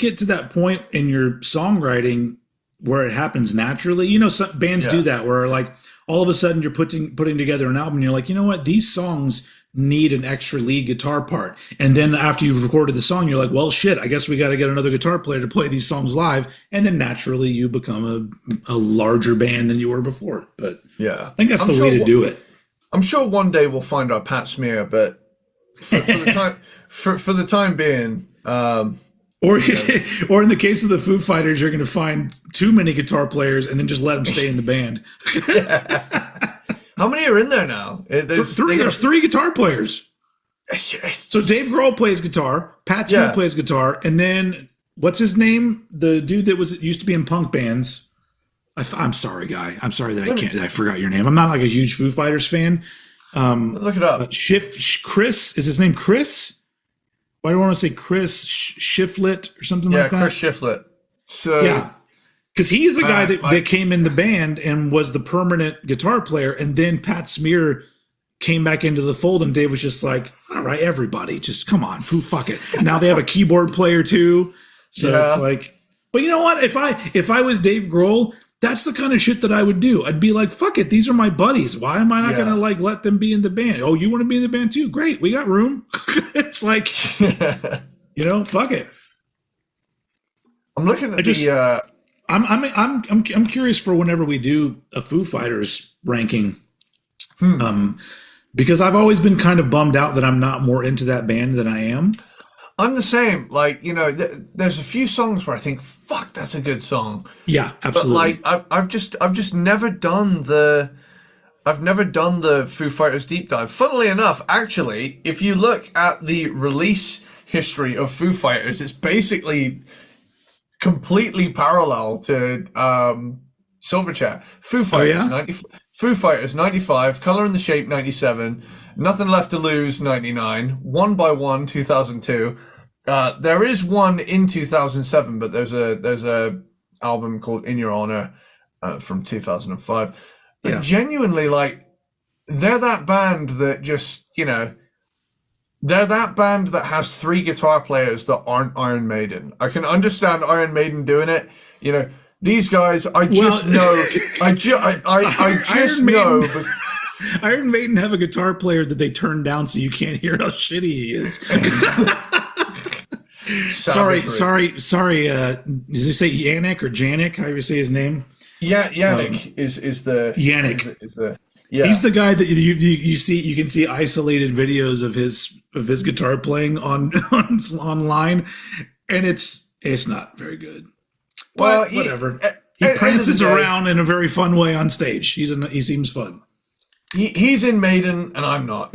get to that point in your songwriting where it happens naturally. Some bands do that, where like all of a sudden you're putting together an album and you're like, you know what, these songs need an extra lead guitar part. And then after you've recorded the song, you're like, well, shit, I guess we got to get another guitar player to play these songs live. And then naturally you become a larger band than you were before. But I think that's the way to do it. I'm sure one day we'll find our Pat Smear, but for the time being, or in the case of the Foo Fighters, you're going to find too many guitar players and then just let them stay in the band. How many are in there now? There's three guitar players. So Dave Grohl plays guitar, Pat Smear plays guitar, and then what's his name? The dude that used to be in punk bands. I'm sorry, guy. I'm sorry that I forgot your name. I'm not like a huge Foo Fighters fan. Look it up. Chris is his name. Chris. Why do I want to say Chris Shiflett or something like that? Yeah, Chris Shiflett. So yeah, because he's the guy that came in the band and was the permanent guitar player, and then Pat Smear came back into the fold, and Dave was just like, "All right, everybody, just come on, fuck it." Now they have a keyboard player too, so it's like. But you know what? If I was Dave Grohl, that's the kind of shit that I would do. I'd be like, fuck it, these are my buddies. Why am I not going to like let them be in the band? Oh, you want to be in the band too? Great, we got room. It's like, fuck it. I'm looking at I'm curious for whenever we do a Foo Fighters ranking, because I've always been kind of bummed out that I'm not more into that band than I am. I'm the same. Like, there's a few songs where I think, fuck, that's a good song. Yeah, absolutely. But like, I've just never done the Foo Fighters deep dive. Funnily enough, actually, if you look at the release history of Foo Fighters, it's basically completely parallel to Silverchair. Foo Fighters 95, Color and the Shape 97. Nothing Left to Lose, 99. One by One, 2002. There is one in 2007, but there's a album called In Your Honor from 2005. But genuinely, like, they're that band that just, they're that band that has 3 guitar players that aren't Iron Maiden. I can understand Iron Maiden doing it. These guys, I just know. Iron Maiden have a guitar player that they turn down so you can't hear how shitty he is. Sorry. Does he say Yannick or Janik? How do you say his name? Yeah, Yannick is the Yannick. Is the yeah. He's the guy that you see. You can see isolated videos of his guitar playing online, and it's not very good. But well, whatever. He prances around in a very fun way on stage. He seems fun. He's in Maiden, and I'm not.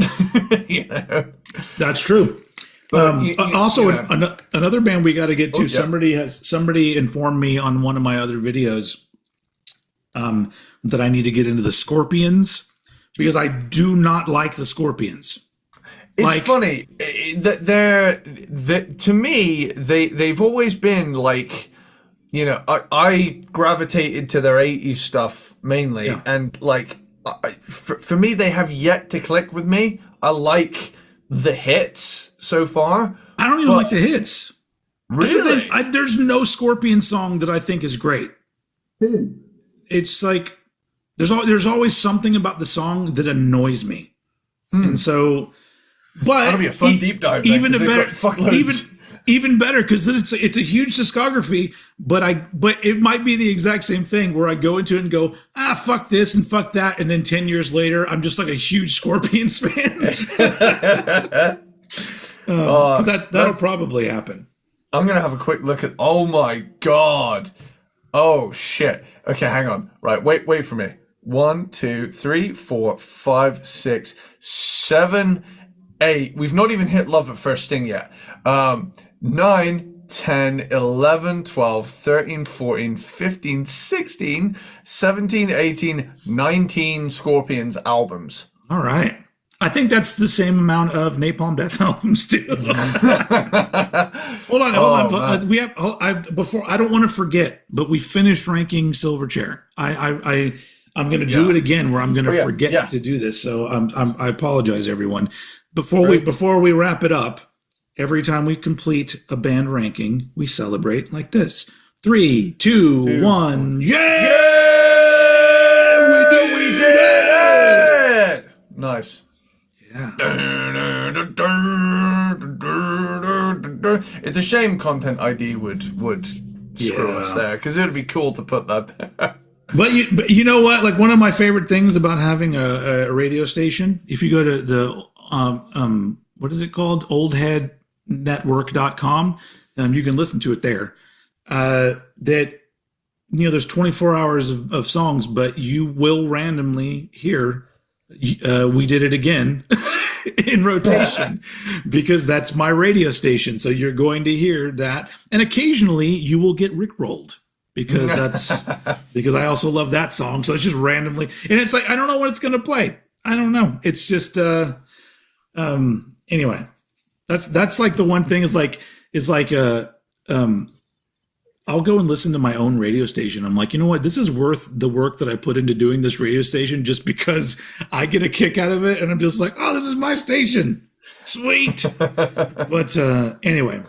That's true. Another band we got to get to. Yeah. Somebody informed me on one of my other videos that I need to get into the Scorpions because I do not like the Scorpions. It's funny that to me they've always been like, I gravitated to their 80s stuff mainly, and like. For me, they have yet to click with me. I like the hits so far. I don't even like the hits. Really? There's no Scorpion song that I think is great. It's like there's always something about the song that annoys me, and so. But that'll be a fun deep dive. Then, even better because it's a huge discography, but it might be the exact same thing where I go into it and go, fuck this and fuck that, and then 10 years later I'm just like a huge Scorpions fan. That'll probably happen. I'm gonna have a quick look at. Oh my god! Oh shit! Okay, hang on. Right, wait for me. 1, 2, 3, 4, 5, 6, 7, 8. We've not even hit Love at First Sting yet. 9, 10, 11, 12, 13, 14, 15, 16, 17, 18, 19 Scorpions albums. All right. I think that's the same amount of Napalm Death albums too. Hold on. We have. I don't want to forget, but we finished ranking Silverchair. I'm going to do it again, where I'm going to forget to do this. So I apologize, everyone. Before we wrap it up, every time we complete a band ranking, we celebrate like this: 3, 2, 1. Yeah! We did it! Nice. Yeah. It's a shame Content ID would screw us there, because it would be cool to put that there. But you know what? Like, one of my favorite things about having a radio station, if you go to the what is it called? oldheadnetwork.com, you can listen to it there. That there's 24 hours of songs, but you will randomly hear We Did It Again in rotation because that's my radio station. So you're going to hear that. And occasionally you will get Rickrolled because because I also love that song. So it's just randomly. And it's like, I don't know what it's going to play. I don't know. It's just, anyway, that's like the one thing I'll go and listen to my own radio station. I'm like, you know what? This is worth the work that I put into doing this radio station just because I get a kick out of it. And I'm just like, oh, this is my station. Sweet. But anyway.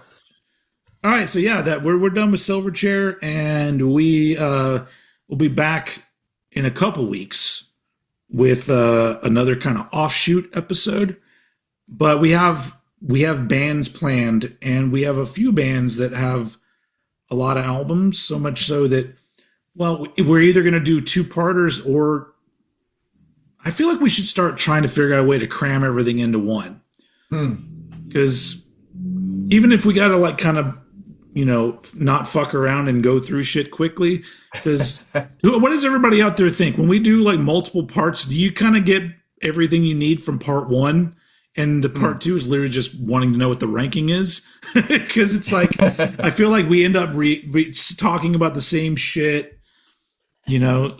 All right. So yeah, we're done with Silverchair, and we'll be back in a couple weeks with another kind of offshoot episode. But we have bands planned, and we have a few bands that have a lot of albums, so much so that, well, we're either going to do two-parters, or I feel like we should start trying to figure out a way to cram everything into one. Because even if we got to like kind of, not fuck around and go through shit quickly, because what does everybody out there think? When we do like multiple parts, do you kind of get everything you need from part one? And the part two is literally just wanting to know what the ranking is, because it's like I feel like we end up talking about the same shit,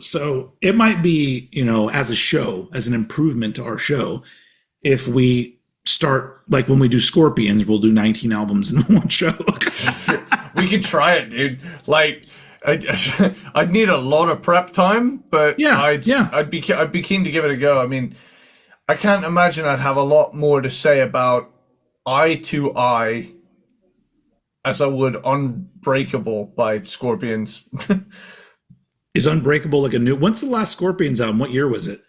So it might be, as a show, as an improvement to our show, if we start like when we do Scorpions, we'll do 19 albums in one show. We could try it, dude. Like, I'd need a lot of prep time, but I'd be keen to give it a go. I mean, I can't imagine I'd have a lot more to say about Eye to Eye as I would Unbreakable by Scorpions. Is Unbreakable like a new? When's the last Scorpions album? What year was it?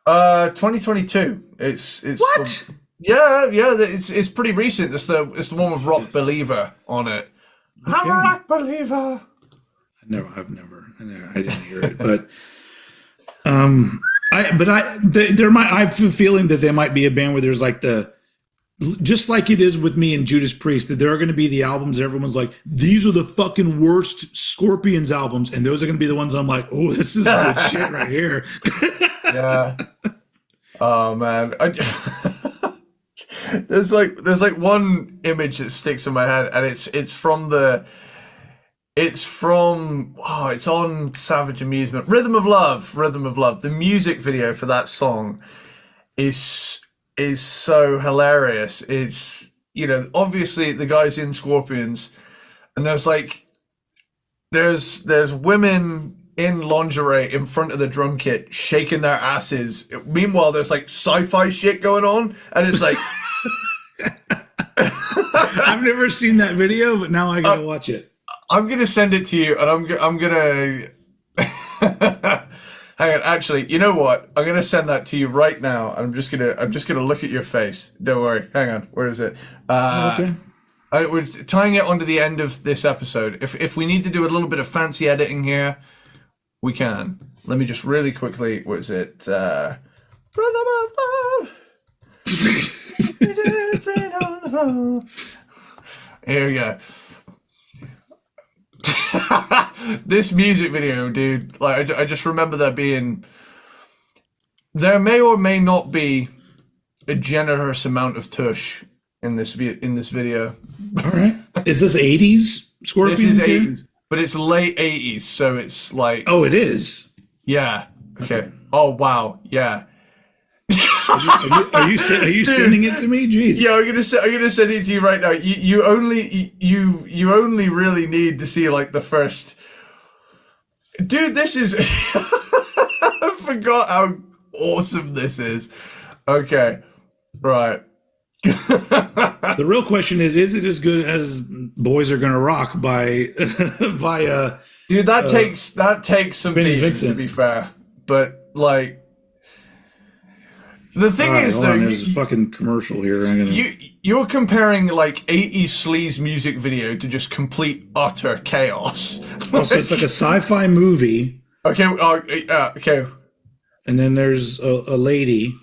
2022. It's what? Yeah. It's pretty recent. It's the one with Rock Believer on it. Okay. I'm a rock believer. I didn't hear it, but I have a feeling that there might be a band where there's like just like it is with me and Judas Priest, that there are going to be the albums that everyone's like, these are the fucking worst Scorpions albums, and those are going to be the ones I'm like, oh, this is good shit right here. Yeah. Oh man, there's like one image that sticks in my head, and it's on Savage Amusement. Rhythm of Love. The music video for that song is so hilarious. It's, obviously the guy's in Scorpions, and there's women in lingerie in front of the drum kit shaking their asses. Meanwhile, there's like sci-fi shit going on, and it's like I've never seen that video, but now I gotta watch it. I'm gonna send it to you, and I'm gonna hang on. Actually, you know what? I'm gonna send that to you right now. I'm just gonna look at your face. Don't worry. Hang on. Where is it? Okay. We're tying it onto the end of this episode. If we need to do a little bit of fancy editing here, we can. Let me just really quickly. What is it? Rhythm of Love. Here we go. This music video, dude, like I just remember there may or may not be a generous amount of tush in this video. All right. Is this 80s Scorpions? This is 80s, but it's late 80s, so it's like, oh, it is. Yeah. Okay. Oh wow. Yeah. Are you sending it to me? Jeez. Yeah, I'm gonna send it to you right now. You only really need to see like the first. Dude, this is. I forgot how awesome this is. Okay, right. The real question is it as good as "Boys Are Gonna Rock" by Dude, that takes some beating, to be fair, but like. The thing is, though, there's a fucking commercial here. You're comparing like 80s sleaze music video to just complete utter chaos. Oh, so it's like a sci-fi movie. Okay, okay. And then there's a lady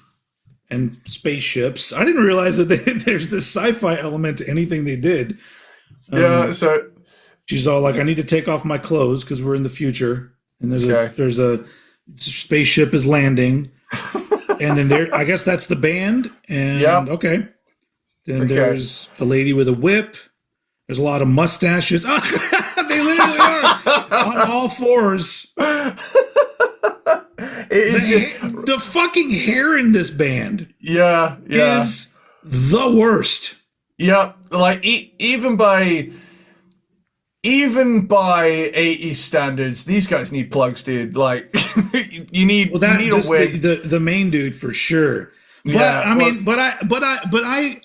and spaceships. I didn't realize that there's this sci-fi element to anything they did. Yeah, so she's all like, "I need to take off my clothes because we're in the future." And there's a spaceship is landing. And then there, I guess that's the band. And Yep. okay. Then Okay. there's a lady with a whip. There's a lot of mustaches. They literally are on all fours. It is just, The fucking hair in this band yeah. is the worst. Yeah, like even by 80s standards, these guys need plugs, dude. Like you need a wig. The main dude for sure. But Yeah, I mean,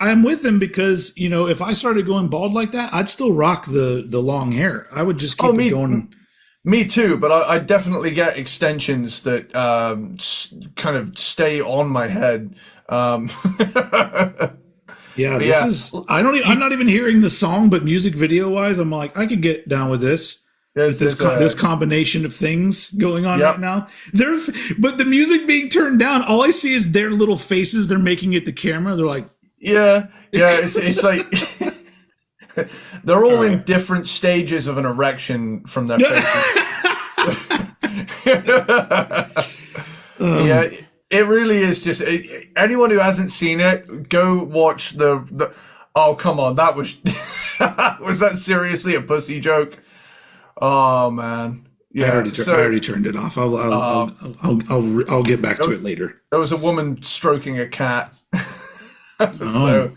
I'm with him because, you know, if I started going bald like that, I'd still rock the long hair. I would just keep it going. Me too, but I definitely get extensions that kind of stay on my head. Yeah, I'm not even hearing the song, but music video wise, I'm like, I could get down with this. This combination of things going on right now. But the music being turned down, all I see is their little faces they're making at the camera. They're like, yeah. It's like they're all in different stages of an erection from their faces. Yeah, it really is just anyone who hasn't seen it, go watch the. Oh come on, that was was that seriously a pussy joke? Oh man, yeah. I already turned it off. I'll get back to it later. There was a woman stroking a cat. So,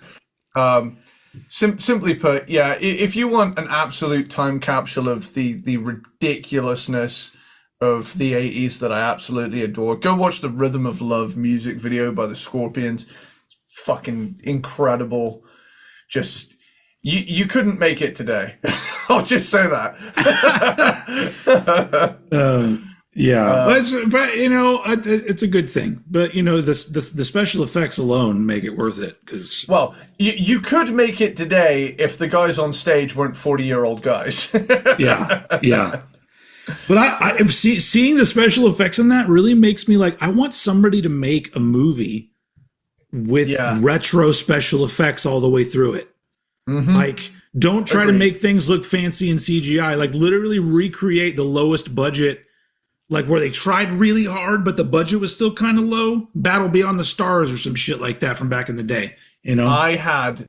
simply put, yeah. If you want an absolute time capsule of the ridiculousness of the 80s that I absolutely adore, go watch the Rhythm of Love music video by the Scorpions. It's fucking incredible. Just you couldn't make it today. I'll just say that. Yeah, but you know, it's a good thing. But you know, the special effects alone make it worth it. Because you could make it today if the guys on stage weren't 40-year-old guys. yeah. But I seeing the special effects in that really makes me like, I want somebody to make a movie with retro special effects all the way through it. Mm-hmm. Like, don't try to make things look fancy in CGI. Like, literally recreate the lowest budget, like where they tried really hard, but the budget was still kind of low. Battle Beyond the Stars or some shit like that from back in the day. You know, I had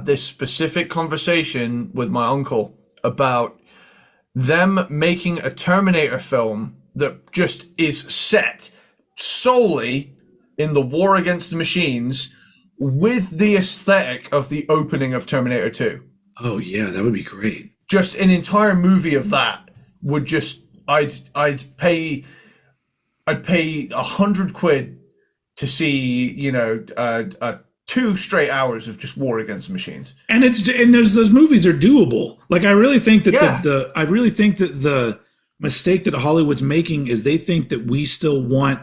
this specific conversation with my uncle about them making a Terminator film that just is set solely in the war against the machines with the aesthetic of the opening of Terminator 2. Oh yeah, that would be great. Just an entire movie of that would just I'd pay £100 to see, you know, 2 straight hours of just war against the machines. And there's those movies are doable. Like I really think that the mistake that Hollywood's making is they think that we still want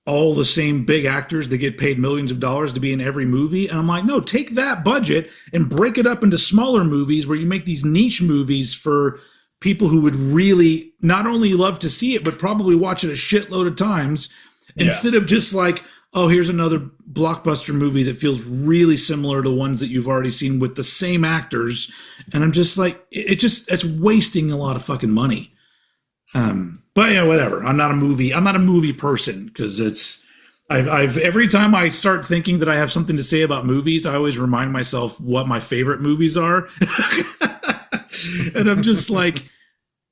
all the same big actors that get paid millions of dollars to be in every movie. And I'm like, no, take that budget and break it up into smaller movies where you make these niche movies for people who would really not only love to see it, but probably watch it a shitload of times instead of just like, oh, here's another blockbuster movie that feels really similar to ones that you've already seen with the same actors. And I'm just like, it's wasting a lot of fucking money. But yeah, whatever. I'm not a movie person because I've every time I start thinking that I have something to say about movies, I always remind myself what my favorite movies are. And I'm just like,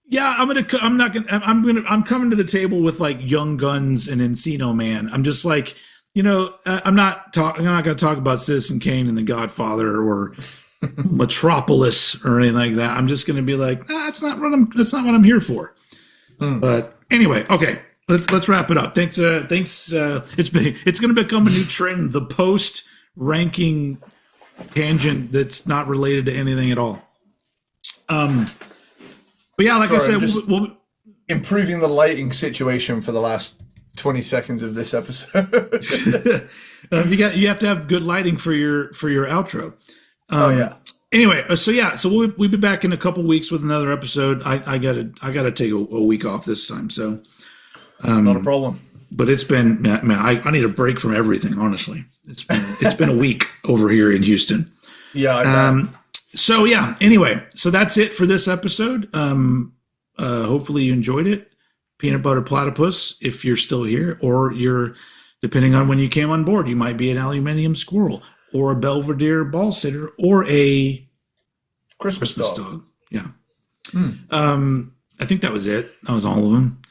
yeah, I'm coming to the table with like Young Guns and Encino Man. I'm just like, you know, I'm not going to talk about Citizen Kane and The Godfather or Metropolis or anything like that. I'm just going to be like, that's not what I'm here for. But anyway, okay, let's wrap it up. Thanks. It's going to become a new trend, the post ranking tangent that's not related to anything at all. But yeah, like I said, we'll improving the lighting situation for the last 20 seconds of this episode. You have to have good lighting for your outro. Anyway, so we'll be back in a couple weeks with another episode. I gotta take a week off this time, so not a problem. But it's been, man, I need a break from everything. Honestly, it's been a week over here in Houston. Yeah. So yeah. Anyway, so that's it for this episode. Hopefully you enjoyed it. Peanut Butter Platypus, if you're still here, or you're Depending on when you came on board, you might be an aluminium squirrel or a Belvedere ball sitter or a Christmas dog. Yeah. I think that was it. That was all of them.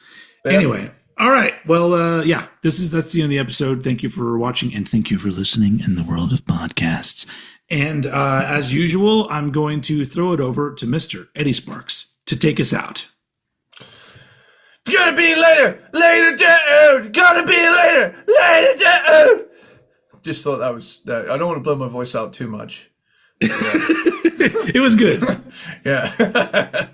Yeah. Anyway. All right. Well, yeah, that's the end of the episode. Thank you for watching and thank you for listening in the world of podcasts. And as usual, I'm going to throw it over to Mr. Eddie Sparxx to take us out. It's gonna be later down. Gonna be later down. Just thought that was. I don't want to blow my voice out too much. Yeah. It was good. Yeah.